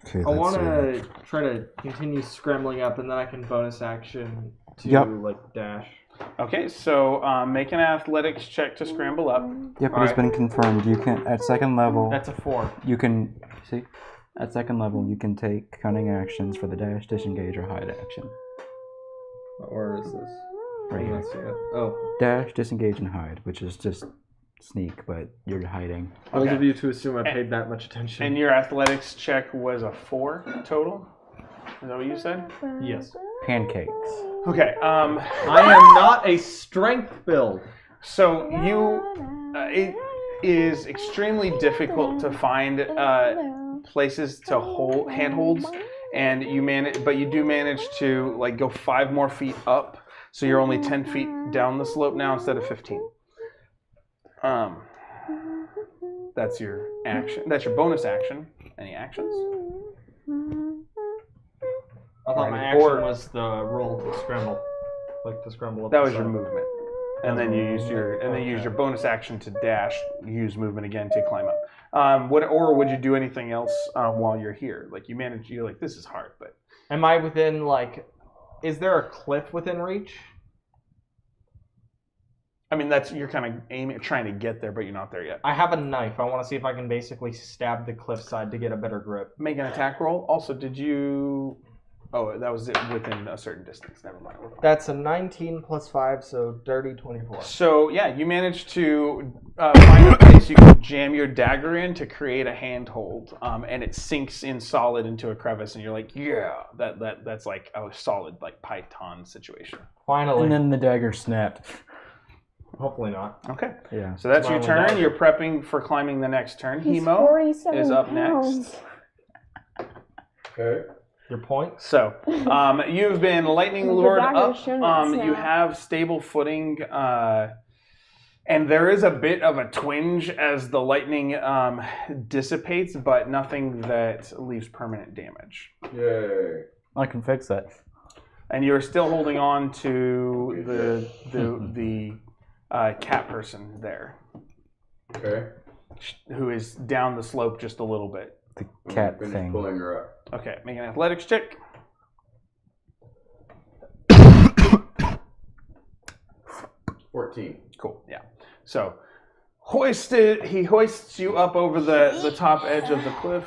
Okay, I want to try to continue scrambling up, and then I can bonus action to dash. Okay, so make an athletics check to scramble up. Yep, it has been confirmed. You can at second level. That's a 4. You can see. At second level, you can take cunning actions for the dash, disengage, or hide action. Where is this? Right here. Let's see it. Oh, Dash, disengage, and hide, which is just sneak, but you're hiding. those Okay. of you to assume I paid that much attention. And your athletics check was a 4 total. Is that what you said? Yes. Pancakes. Okay. I am not a strength build. So it is extremely difficult to find places to hold handholds, and but you do manage to go 5 more feet up. So you're only 10 feet down the slope now instead of 15. That's your action. That's your bonus action. Any actions? I thought my action was the roll to scramble, to scramble up. That the was your side. movement, and then you use your bonus action to dash. Use movement again to climb up. Would you do anything else while you're here? You're like, this is hard, but Am I within Is there a cliff within reach? I mean you're kind of trying to get there, but you're not there yet. I have a knife. I want to see if I can basically stab the cliffside to get a better grip. Make an attack roll. Also, did you? Oh, that was it within a certain distance. Never mind. We're fine. That's a 19 plus 5, so dirty 24. So yeah, you managed to find a place you can jam your dagger in to create a handhold, and it sinks in solid into a crevice, and you're like, yeah, that's like a solid Python situation. Finally. And then the dagger snapped. Hopefully not. Okay, Yeah. so that's Well, your turn. dagger. You're prepping for climbing the next turn. He's Hemo 47 is up pounds. next. Okay. Your point? So, you've been lightning The lured dagger up. shouldn't You snap. have stable footing, and there is a bit of a twinge as the lightning dissipates, but nothing that leaves permanent damage. Yay. I can fix that. And you're still holding on to the cat person there, Okay. who is down the slope just a little bit. The I'm cat gonna finish thing. pulling her up. Okay, make an athletics check. Cool. Yeah. So, he hoists you up over the top edge of the cliff.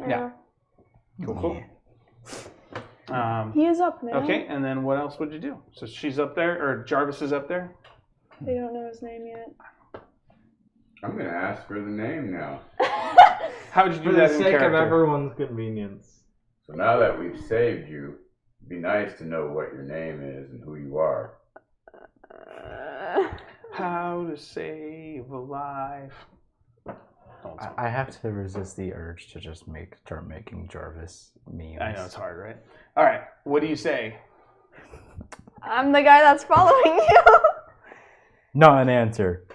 Yeah. Cool. He is up now. Okay, and then what else would you do? So she's up there, or Jarvis is up there. They don't know his name yet. I'm gonna ask for the name now. How would you do For that the in sake character? of everyone's convenience. So now that we've saved you, it'd be nice to know what your name is and who you are. How to save a life. I have to resist the urge to just start making Jarvis memes. I know it's hard, right? All right. What do you say? I'm the guy that's following you. Not an answer.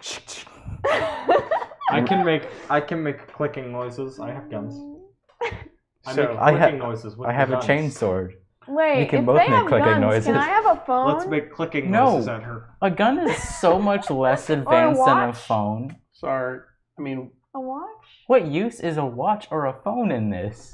I can make clicking noises. I have guns. I So make I clicking ha- noises with I have the a guns. chain sword. Wait, We can if both they make have clicking guns, noises. can I have a phone? Let's make clicking No. noises at her. A gun is so much less advanced than a watch. phone. Sorry. I mean, a watch? What use is a watch or a phone in this?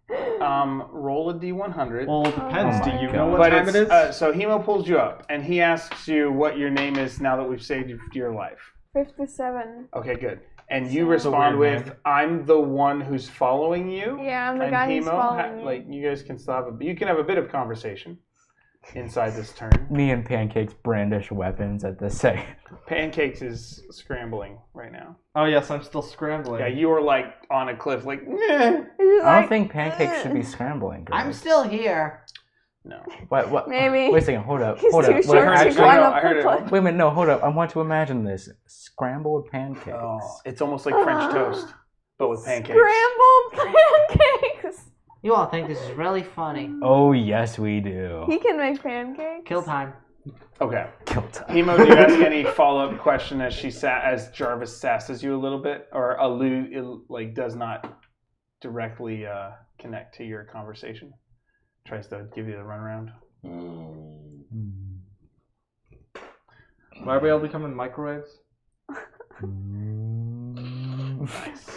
roll a d100. Well, it depends. Oh Do my you God. know what But time it it's, is? so Hemo pulls you up, and he asks you what your name is now that we've saved your life. 57. Okay, good. And you So- respond Weird with, "I'm the one who's following you." Yeah, I'm the and guy who's Hemo, following you. like you guys can still have you can have a bit of conversation inside this turn. Me and Pancakes brandish weapons at the same. Pancakes is scrambling right now. Oh yes, I'm still scrambling. Yeah, you are like on a cliff, like I don't think Pancakes should be scrambling. Greg. I'm still here. no. What? Maybe. Wait a second. Hold up. He's Hold too up. short to actually, climb no, up I heard the it. cliff. wait a minute. No, hold up. I want to imagine this: scrambled pancakes. Oh, it's almost like French toast, but with pancakes. Scrambled pancakes. You all think this is really funny. Oh yes, we do. He can make pancakes. Kill time. Okay. Kill time. Hemo, do you ask any follow-up question as Jarvis sasses you a little bit, or does not directly connect to your conversation? Tries to give you the runaround. Why are we all becoming microwaves? Nice.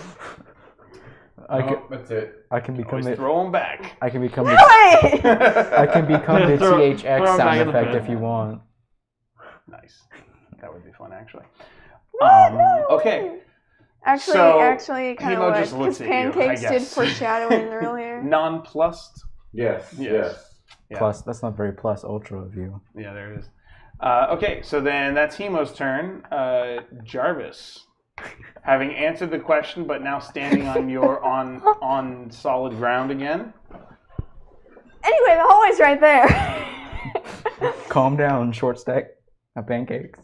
That's it. I can become Always it. throw them back. I can become the. Wait! I can become the Throw- THX throw 'em back sound in the effect bin. if you want. Nice. That would be fun, actually. No. Okay. Actually, So, it kind Hemo of just would, looks because at you, I pancakes did guess. foreshadowing earlier. Nonplussed. Yes. Yes. Yeah. Plus, that's not very plus ultra of you. Yeah, there it is. Okay, so then that's Hemo's turn. Jarvis, having answered the question, but now standing on solid ground again. Anyway, the hallway's right there. Calm down, short stack of pancakes.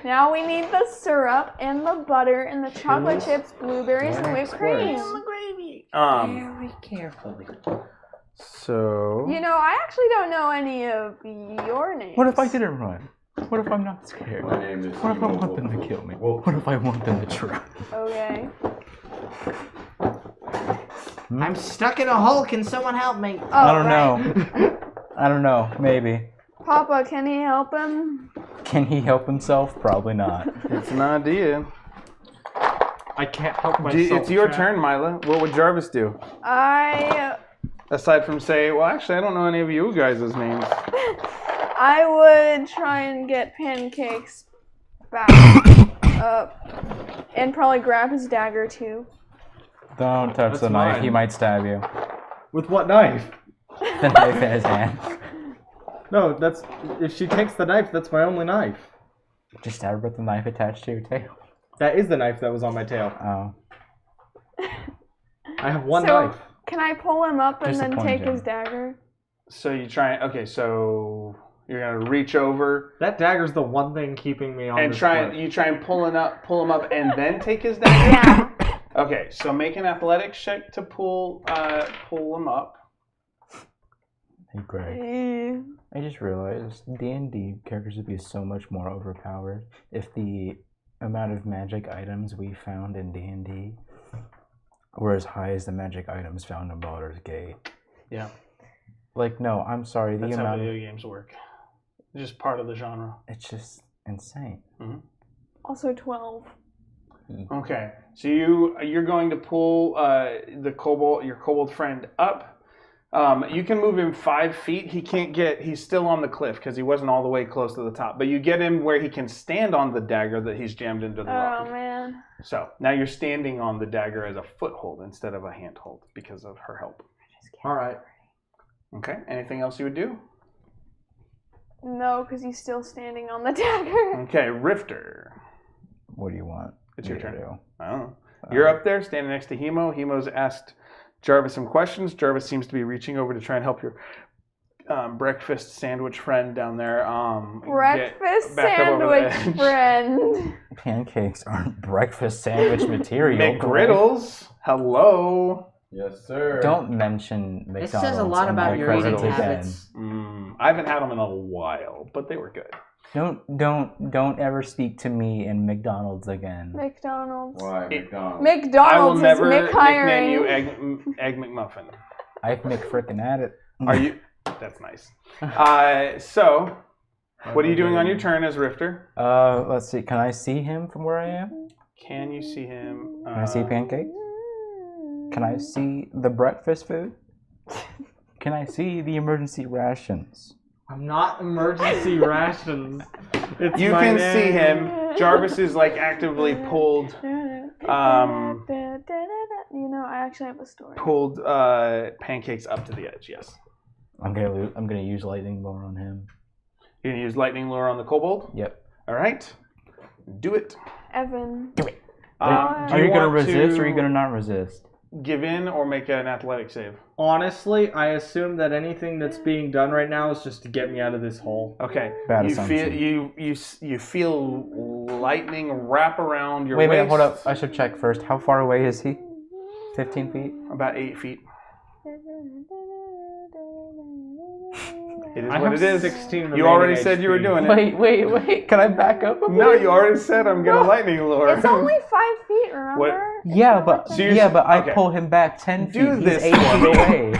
Now we need the syrup and the butter and the chocolate chips, blueberries, and whipped cream. Very carefully. So. You know, I actually don't know any of your names. What if I didn't run? What if I'm not scared? My name is What if I Hemo want them to Wolf. kill me? Wolf. What if I want them to try? Okay. I'm stuck in a hole. Can someone help me? Oh, I don't right. know. I don't know. Maybe. Papa, can he help him? Can he help himself? Probably not. It's an idea. I can't help myself. It's your chat. turn, Mila. What would Jarvis do? Aside from say, well, actually, I don't know any of you guys' names. I would try and get pancakes back up, and probably grab his dagger too. Don't touch That's the knife. mine. He might stab you. With what knife? The knife in his hand. No, that's if she takes the knife, that's my only knife. Just stab her with the knife attached to your tail. That is the knife that was on my tail. Oh. I have one So- knife. Can I pull him up and then Disappointing. take his dagger? So you try. Okay, so you're gonna reach over That dagger's the one thing keeping me on and this try. cliff. You try and pull him up, and then take his dagger. Yeah. Okay, so make an athletics check to pull him up. Hey, Greg. I just realized D&D characters would be so much more overpowered if the amount of magic items we found in D&D were as high as the magic items found in Baldur's Gate. Yeah, Like, no, I'm sorry. The that's how amount of, video games work. It's just part of the genre. it's just insane. Also 12. Okay, so you're going to pull your kobold friend up. You can move him 5 feet. He's still on the cliff because he wasn't all the way close to the top. But you get him where he can stand on the dagger that he's jammed into the rock. Oh man. So now you're standing on the dagger as a foothold instead of a handhold because of her help. All right. Okay, anything else you would do? No, because he's still standing on the dagger. Okay, Rifter. What do you want? It's your me to turn. do? I don't know. You're up there standing next to Hemo. Hemo's asked Jarvis some questions. Jarvis seems to be reaching over to try and help your breakfast sandwich friend down there. Breakfast get back up over the sandwich edge. friend. Pancakes aren't breakfast sandwich material. Greg. McGriddles. Hello. Yes, sir. Don't mention This McDonald's. says a lot in about my your eating presence again. habits. I haven't had them in a while, but they were good. Don't ever speak to me in McDonald's again. McDonald's. Why McDonald's? I will McDonald's is never Mick nickname you hiring. Egg McMuffin. I've McFrickin' at it. Are you? That's nice. So, what are you doing on your turn as Rifter? Let's see. Can I see him from where I am? Can you see him? Can I see pancakes? Can I see the breakfast food? Can I see the emergency rations? I'm not emergency rations. It's You my can name. see him. Jarvis is like actively pulled. You know, I actually have a story. Pulled pancakes up to the edge. Yes. I'm gonna use lightning lure on him. You're gonna use lightning lure on the kobold. Yep. All right. Do it. Evan. Do Are you gonna want resist to or are you gonna not resist? give in or make an athletic save? Honestly, I assume that anything that's being done right now is just to get me out of this hole. Okay. Bad You feel assumption. you feel lightning wrap around your Wait, waist. hold up. I should check first. How far away is he? 15 feet? About 8 feet. It is I what have it is. 16 You already remaining said you were HP. doing it. Wait. Can I back up a bit? No, you already said I'm gonna lightning lure. It's only 5 feet, remember? What? Yeah, but So you're- I okay. pull him back 10 feet. Do He's this 8 for feet me. away.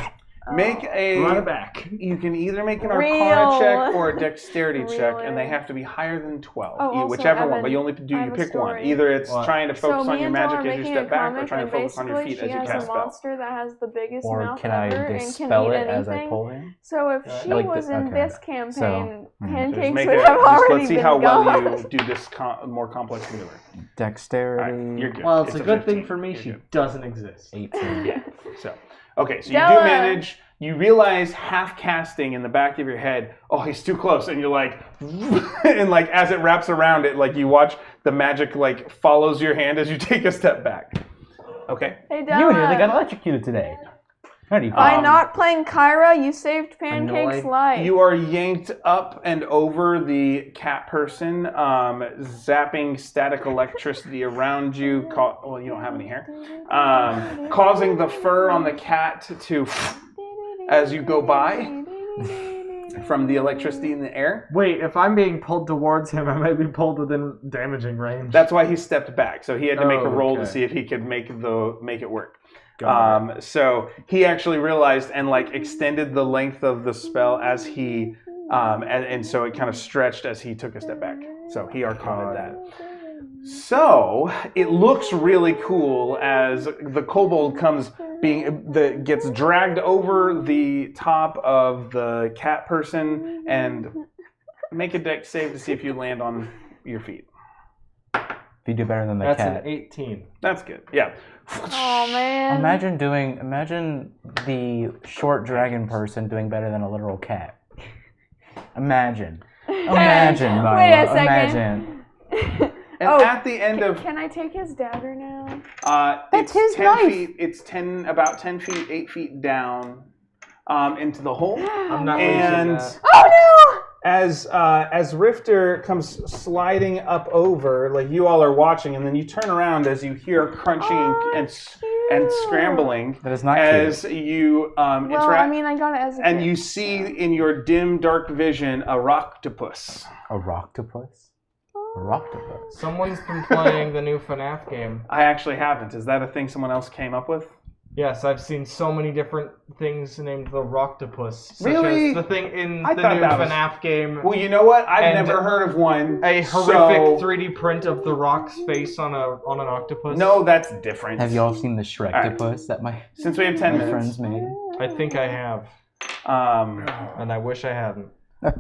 Make Run it a. back. You can either make an Real. Arcana check or a Dexterity check, Really. and they have to be higher than 12. Oh, also, Whichever one, Evan, but you only I you have a pick one. story. Either it's What? trying to focus So on me your and Dawn magic are as you making step a back, or comic, trying to and focus on your basically feet she as you has cast a spell. monster that has the biggest Or mouth can I ever and can dispel eat it as I anything. pull him? So if she Like was the- in okay. this campaign, So, Just pancakes make would it. have already Let's see been how well gone. you do this more complex maneuver. Dexterity. Alright, you're good. Well, it's a good 15. thing for me You're she good. doesn't exist. 18. Yeah. So, okay, so you Della. do manage. You realize half casting in the back of your head, oh, he's too close, and you're like, and like as it wraps around it, like you watch the magic like follows your hand as you take a step back. Okay. Hey, You nearly got Della, electrocuted today. How do you feel? by not playing Kyra, you saved Pancake's Annoyed. life. You are yanked up and over the cat person, zapping static electricity around you. Well, you don't have any hair. Causing the fur on the cat to, as you go by, from the electricity in the air. Wait, if I'm being pulled towards him, I might be pulled within damaging range. That's why he stepped back. So he had to make a Oh, roll to okay. see if he could make it work. Got it. So he actually realized and like extended the length of the spell as he, and so it kind of stretched as he took a step back. So he arcaned that. So it looks really cool as the kobold gets dragged over the top of the cat person and make a dex save to see if you land on your feet. If you do better than the That's cat. an 18. That's good. Yeah. Oh man. Imagine the short dragon person doing better than a literal cat. Imagine, Wait a Milo, second. imagine. And Oh, at the end of Can I take his dagger now? That's it's his 10 knife. feet. It's about 10 feet, 8 feet down into the hole. I'm not And losing that. Oh as Rifter comes sliding up over, like you all are watching, and then you turn around as you hear crunching and scrambling That is not as cute. you no! Well, interact, I mean, I got it as a and gift, you see so. in your dim, dark vision a rocktopus. A rocktopus? A rocktopus. Someone's been playing the new FNAF game. I actually haven't. Is that a thing someone else came up with? Yes, I've seen so many different things named the Rocktopus. Such Really? as the thing in I the thought new that was- FNAF game. Well, you know what? I've And never heard of one. A horrific so- 3D print of the Rock's face on an octopus. No, that's different. Have you all seen the Shrektopus that my Since we have 10 minutes. friends made? I think I have, and I wish I hadn't.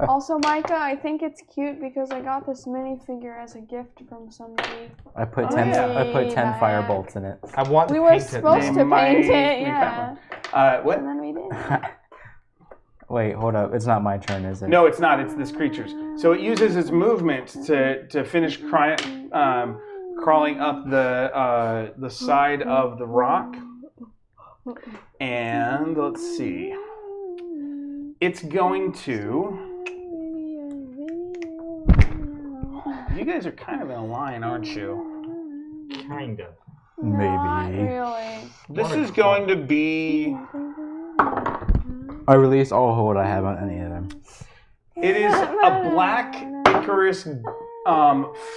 Also, Micah, I think it's cute because I got this minifigure as a gift from somebody. I put Oh, 10 yeah. fire bolts in it. I want We to were paint it supposed now. to They might paint it, be yeah. What? And then we did. Wait, hold up. It's not my turn, is it? No, it's not. It's this creature's. So it uses its movement to finish crawling up the side of the rock. And let's see. It's going to. You guys are kind of in a line, aren't you? Kind of. Not Maybe. really. This is going to be. I release all hold I have on any of them. It is a black ichorous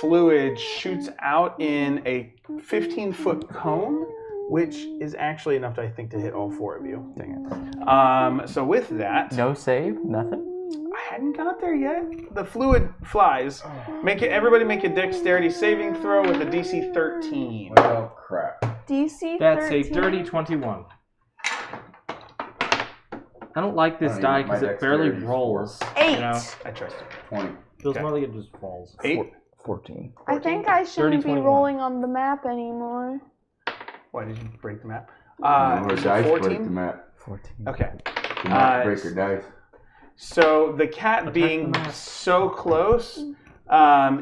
fluid shoots out in a 15-foot cone, which is actually enough, I think, to hit all 4 of you. Dang it. So with that, No save? Nothing? I hadn't got there yet. The fluid flies. Everybody make a dexterity saving throw with a DC 13. Oh crap. DC 13. That's a dirty 21. I don't like this I don't die even- my because it barely dexterity's rolls. 8. You know? I trust you. 20. Feels Okay. more like it just falls. 8. 14. I think I shouldn't 30, be rolling on the map anymore. Why did you break the map? Or Is it dice break 14? the map. 14. Okay. The map breaker dice. So the cat Attack being the map. so close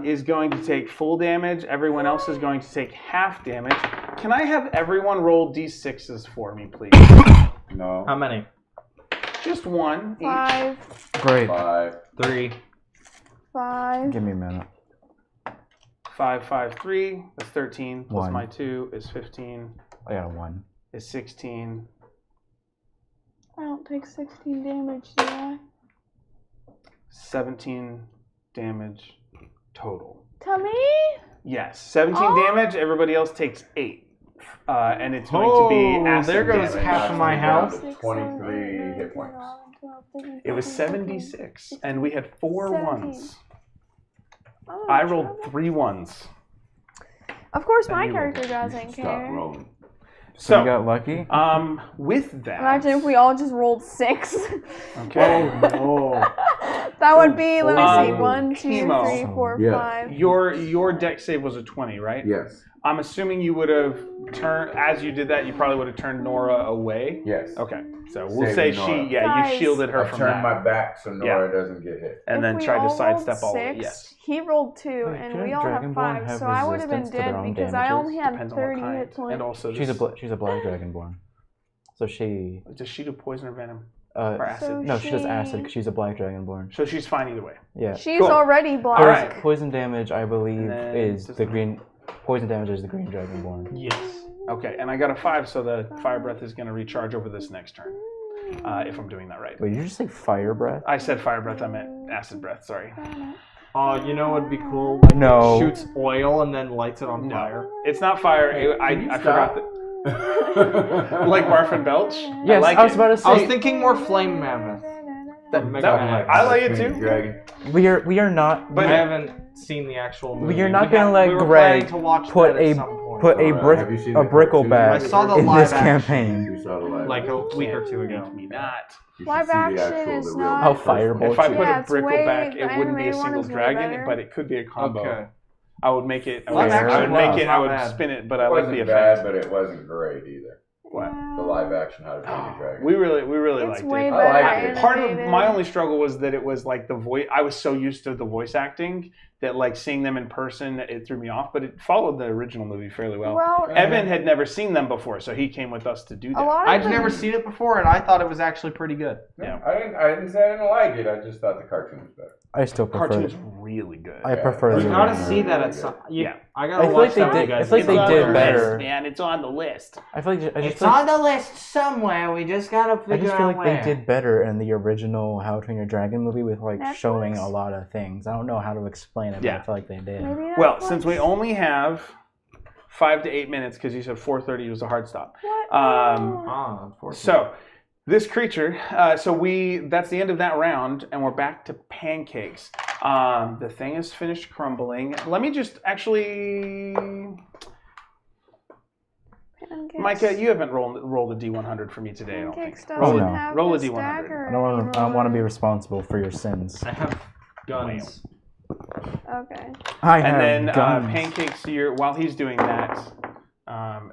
is going to take full damage. Everyone else is going to take half damage. Can I have everyone roll d6s for me, please? No. How many? Just one each. 5. Great. 5. 3. 5. Give me a minute. 5, 5, 3. That's 13. Plus 1. my 2 is 15. I got a 1. Is 16. I don't take 16 damage, do I? 17 damage total. To me? Yes, 17 Oh. damage. Everybody else takes 8. And it's going to be acid there goes damage. half of my health. 23 hit points. It was 76, and we had 4 17. ones. Oh, I rolled 3 ones. Of course, And my you rolled character doesn't Stop care. rolling. So you So, got lucky? with that, Imagine if we all just rolled 6. okay, Oh. That would be, let me see, Um, 1, 2, Chemo. 3, 4, Yes. 5. your deck save was a 20, right? Yes. I'm assuming you would have turned, as you did that, you probably would have turned Nora away. Yes. Okay, so we'll Saving say Nora. Guys, you shielded her I from turned that. my back so Nora doesn't get hit. And If then we tried to all sidestep rolled all of it. 6, Yes. he rolled 2, Wait, and shouldn't we all have Dragonborn 5, have so I would have been resistance to their dead own because I damages? only had Depends on what 30 kind. hit points. And also, She's a black dragonborn. So she does she do poison or venom? Or acid? So no, she does she- acid because she's a black dragonborn. So she's fine either way. Yeah. She's Cool. already black. All right. Poison damage, I believe, And then is just- the green. Poison damage is the green dragonborn. Yes. Okay, and I got a 5, so the fire breath is going to recharge over this next turn. If I'm doing that right. Wait, did you just say fire breath? I said fire breath, I meant acid breath, sorry. Oh, you know what'd be cool? Like No. It shoots oil and then lights it on fire. It's not fire, I forgot that. Like barf and belch? Yes, like I was it. about to say. I was thinking more flame mammoth. I like it too. Dragon. we are not. But I haven't seen the actual movie. You're not We gonna let we were Greg planning to watch put that a at some point. put a Alright, have you seen the brickleback cartoon? I saw the in live this action. campaign. You saw the live like a action. week or 2 ago. Me not. You should Live see the action actual, is the real not- Oh, first one. Firebolt. If I put Yeah, a it's way- brickleback, the it wouldn't be a animated one single is way dragon, better. but it could be a combo. Okay. I would make it. I Live would, action I would make was it. I not would bad. spin it, but It I like wasn't the bad, effect. but it wasn't great either. What? The live action How to Train Your Dragon. We really It's liked way it. better I liked it. Part of animated. my only struggle was that it was like the voice. I was so used to the voice acting that like seeing them in person, it threw me off. But it followed the original movie fairly well. Well, Evan had never seen them before, so he came with us to do a that. lot of I'd the- never seen it before, and I thought it was actually pretty good. Yeah. I didn't say I didn't like it. I just thought the cartoon was better. I still prefer. Cartoon's really good. I Yeah. prefer You the gotta original. see that at some. Yeah. I I gotta feel watch like they that with did- you guys. I feel like they It's did on the better. list. man. It's on the list. I feel like I just It's feel like, on the list somewhere. We just gotta I figure just feel out like where. they did better in the original How to Train Your Dragon movie with like Netflix? showing a lot of things. I don't know how to explain it, but Yeah. I feel like they did. Maybe Well, Netflix? since we only have 5 to 8 minutes, because you said 4:30 was a hard stop. What? Ah, unfortunately. So, this creature, that's the end of that round, and we're back to pancakes. The thing is finished crumbling. Let me just actually, Pancakes. Micah, you haven't rolled a D100 for me today, I don't think. Pancakes Oh, doesn't no. have Roll a the D100. stagger I don't want to anymore. be responsible for your sins. I have guns. Okay. I And have then guns. pancakes, while he's doing that,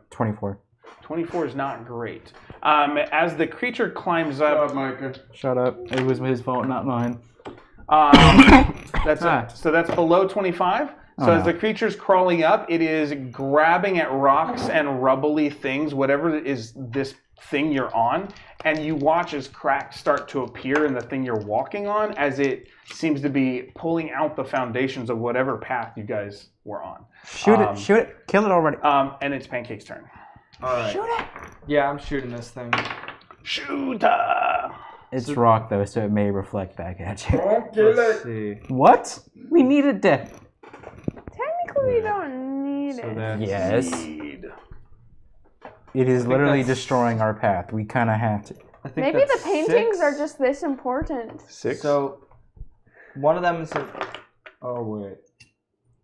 24. 24 is not great. As the creature climbs up, Micah. Shut up. It was his fault, not mine. so that's below 25. So Oh, as no. the creature's crawling up, it is grabbing at rocks and rubbly things, whatever is this thing you're on, and you watch as cracks start to appear in the thing you're walking on as it seems to be pulling out the foundations of whatever path you guys were on. Shoot it, kill it already. And it's Pancake's turn. All right. Shoot it. Yeah, I'm shooting this thing. Shoot! It's rock though, so it may reflect back at you. Don't kill Let's it. see. What? We need it dead. Technically, we don't need So it. that's Yes. Seed. It is literally that's- destroying our path. We kind of have to. I think Maybe the that's paintings 6. are just this important. 6. So one of them is. Oh wait.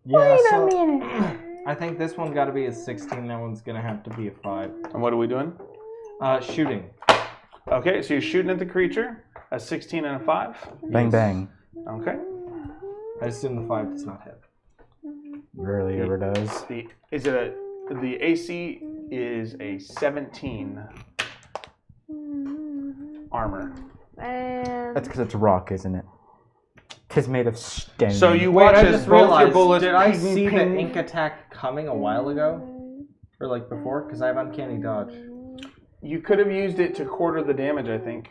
Wait so a minute. I think this one got to be a 16. That one's gonna have to be a 5. And what are we doing? Shooting. Okay, so you're shooting at the creature. A 16 and a 5. Bang bang. Okay. I assume the 5 does not hit. Rarely ever does. The AC is a 17 armor. And That's because it's rock, isn't it? It's made of stone. So you Wait, watch I as just both your realized. bullets. Did I ping, see the ping. ink attack coming a while ago, or like before? Because I have uncanny dodge. You could have used it to quarter the damage, I think.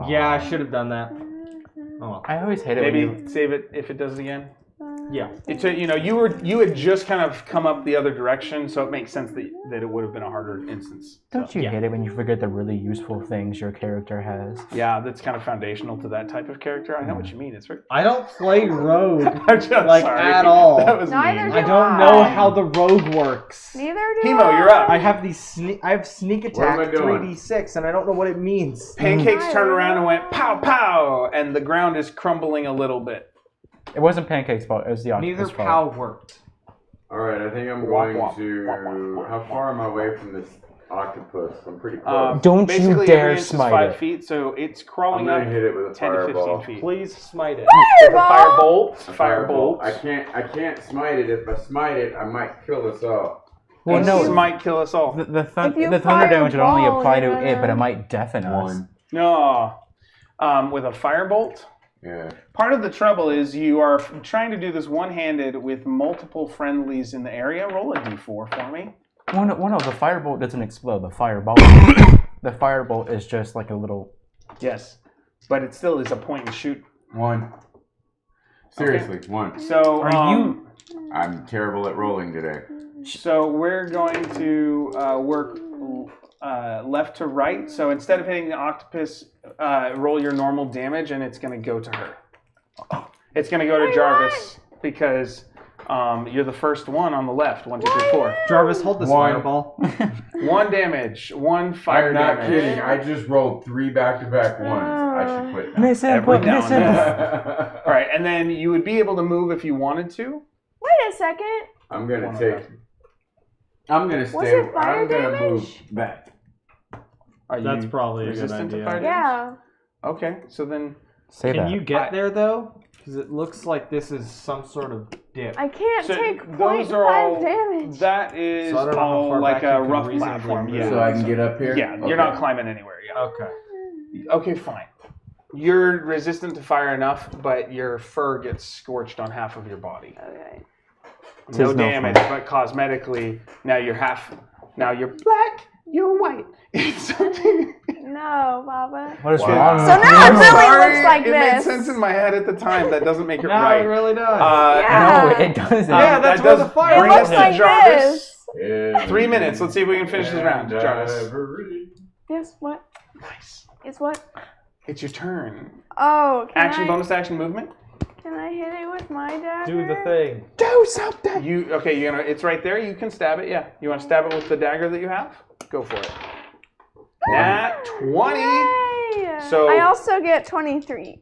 Yeah, I should have done that. Oh well. I always hate it when you. Maybe save it if it does it again. Yeah. It's you had just kind of come up the other direction, so it makes sense that it would have been a harder instance. Don't you hate it when you forget the really useful things your character has? Yeah, that's kind of foundational to that type of character. I know what you mean. It's very. I don't play rogue I'm just like sorry. at all. That was Neither mean. do I don't know I. how the rogue works. neither do Hemo, I. you're up. I have these I have sneak What am attack I doing? 3d6, and I don't know what it means. Pancakes turned around and went pow pow, and the ground is crumbling a little bit. It wasn't Pancake's fault. It was the octopus Neither fault. POW worked. Alright, I think I'm Wop, going wop, to. wop, wop, wop. How far am I away from this octopus? I'm pretty close. Don't you basically dare every inch is smite 5 it. feet, so it's I'm crawling gonna up hit it with a 10 to 15 fireball. feet. Please smite it. With a Fireball. firebolt. I can't smite it. If I smite it, I might kill us all. Well, This no, might kill us all. the If you thunder damage would only fireball, apply to you're it, but it gonna- might deafen us. One. No. With a firebolt. Yeah. Part of the trouble is you are trying to do this one-handed with multiple friendlies in the area. Roll a d4 for me. Well, no, the firebolt doesn't explode. The fireball, the firebolt is just like a little. Yes, but it still is a point and shoot. One. Seriously, one. So Are I'm terrible at rolling today. So we're going to work left to right. So instead of hitting the octopus, roll your normal damage, and it's going to go to her. It's going to go to Jarvis because you're the first one on the left. 1, 2, 3, 4. Jarvis, hold this One. fireball. 1 damage. 1 fire I'm not damage. kidding. I just rolled 3 back-to-back ones. I should quit now. Miss Every input, now miss and input. All right, and then you would be able to move if you wanted to. Wait a second. I'm gonna One of take. them. I'm gonna Was stay. it fire I'm gonna damage? move back. Are That's you probably a good resistant to idea. fire damage? Yeah. Okay, so then Say Can that. you get there though? Because it looks like this is some sort of dip. I can't So take those are 0.5 all- damage. that is So I don't know how all far like back you a can rough reasonably platform. move. Yeah. So I can get up here. Yeah, Okay. you're not climbing anywhere. Yeah. Okay. Okay, fine. You're resistant to fire enough, but your fur gets scorched on half of your body. Okay. Tis No no damage, fun. but cosmetically, now you're half. Now you're black. You're white. It's something. No, Baba. What is Wow. wrong? So with now it you? really Sorry, looks like it made this. sense in my head at the time. That doesn't make it No, right. it really does. Yeah. No, it doesn't. Yeah, that's that where does the fire bring It us looks to like Jarvis. this. 3 minutes. Let's see if we can finish this round, Jarvis. Yes, what? Nice. It's what? It's your turn. Oh, Action, bonus action, movement. Can I hit it with my dagger? Do the thing. Do something. It's right there. You can stab it. Yeah. You want to stab it with the dagger that you have? Go for it. Nat 20. Yay! So- I also get 23.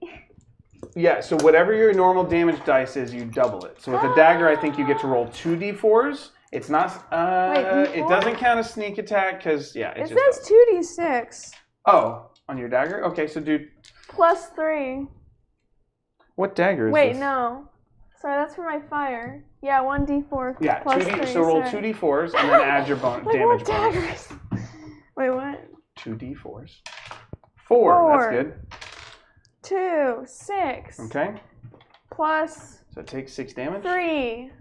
Yeah. So whatever your normal damage dice is, you double it. So with the dagger, I think you get to roll 2 d4s. It's not. Wait, it D4? doesn't count as sneak attack because It just says 2d6 Oh, on your dagger. Okay. So do plus 3. what dagger is Wait, this? no. Sorry, that's for my fire. Yeah, 1d4 Yeah. plus 2d. 3. So roll sorry. 2d4s and then add your Like, damage what bonus. daggers? Wait, what? 2d4s. 4. That's good. 2, 6. Okay. Plus So it takes 6 damage. 3.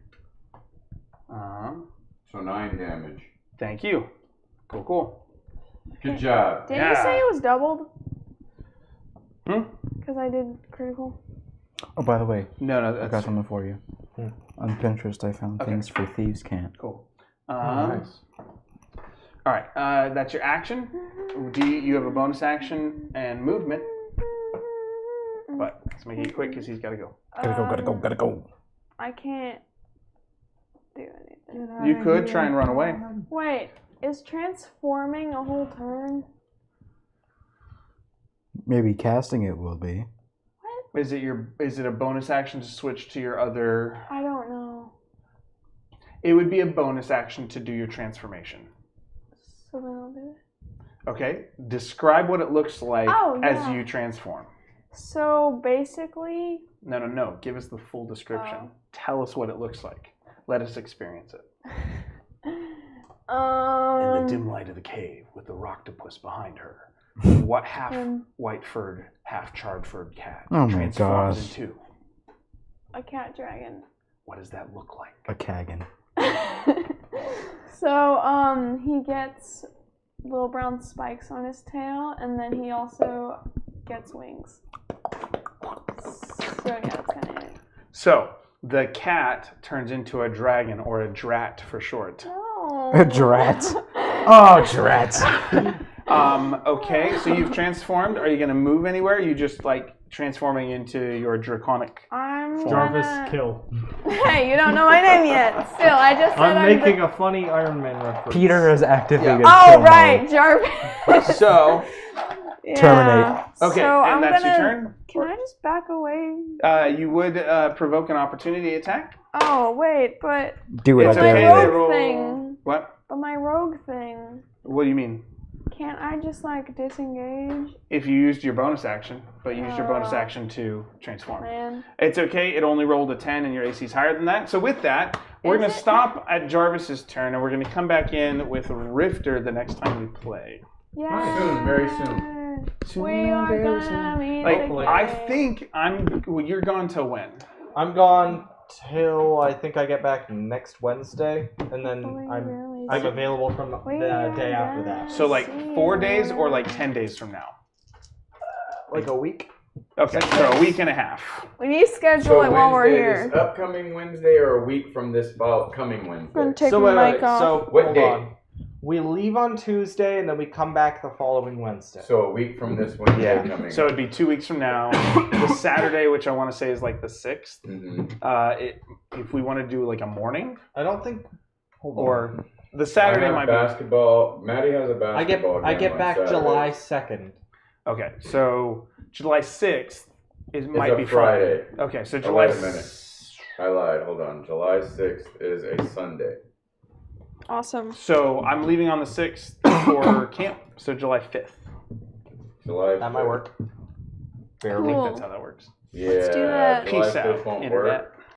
So 9 damage. Thank you. Cool. Good job. Did Yeah. you say it was doubled? Hmm? Because I did critical. Oh, by the way, No, I got that's something for you. On Pinterest, I found Okay. things for thieves can't. cool. Nice. All right, that's your action. Do you have a bonus action and movement? Let's make it quick because he's got to go. Gotta go. I can't do anything. You could try and run away. Wait, is transforming a whole turn? Maybe casting it will be. Is it a bonus action to switch to your other? I don't know. It would be a bonus action to do your transformation. So then I'll do it. Okay. Describe what it looks like as you transform. So basically. No. Give us the full description. Oh. Tell us what it looks like. Let us experience it. In the dim light of the cave, with the rocktopus behind her, what half white-furred, half charred-furred cat transforms into? A cat dragon. What does that look like? A Kagan. So he gets little brown spikes on his tail, and then he also gets wings. So yeah, that's kind of it. So the cat turns into a dragon, or a drat for short. No. A drat. Oh, drat. Okay, so you've transformed. Are you going to move anywhere? Are you just like transforming into your draconic? I'm Jarvis, gonna... kill. Hey, you don't know my name yet. Still, I just said I'm making a funny Iron Man reference. Peter has activated. Oh, kill right, mode. Jarvis. So, Yeah. Terminate. okay, So and I'm that's gonna... your turn? Can I just back away? You would provoke an opportunity attack. Oh, wait, but Do it, It's I my okay, dare they you. rogue roll- thing. What? But my rogue thing. What do you mean? Can't I just like disengage? If you used your bonus action, but you used your bonus action to transform. Man. It's okay, it only rolled a 10 and your AC is higher than that. So with that, we're Is going to it? stop at Jarvis's turn and we're going to come back in with Rifter the next time we play. Yeah. Soon, very soon. We are gonna meet Like, Hopefully. I think you're gone till when? I'm gone till I think I get back next Wednesday, and then I'm available from the day after that. So like 4 days or like 10 days from now? Like a week. Okay, so a week and a half. We need to schedule So it while we're Wednesday, here. this upcoming Wednesday, or a week from this coming I'm gonna Wednesday? take So my wait, mic off. so What hold day? on. We leave on Tuesday, and then we come back the following Wednesday. So a week from this Wednesday coming. So it'd be 2 weeks from now. The Saturday, which I want to say is like the 6th. If we want to do like a morning, I don't think. Hold on. or the I Saturday have might basketball. Maddie has a I basketball game get on back Saturday. July 2nd. be. Okay, so July 6th might a be Friday. fine. Okay, so July. Wait a minute. I lied. Hold on. July 6th is a Sunday. Awesome. So I'm leaving on the 6th for camp. So July 5th. July. That might 5th. work. I think Cool. that's how that works. Yeah. Let's do that. July Peace 5th out, won't internet. work.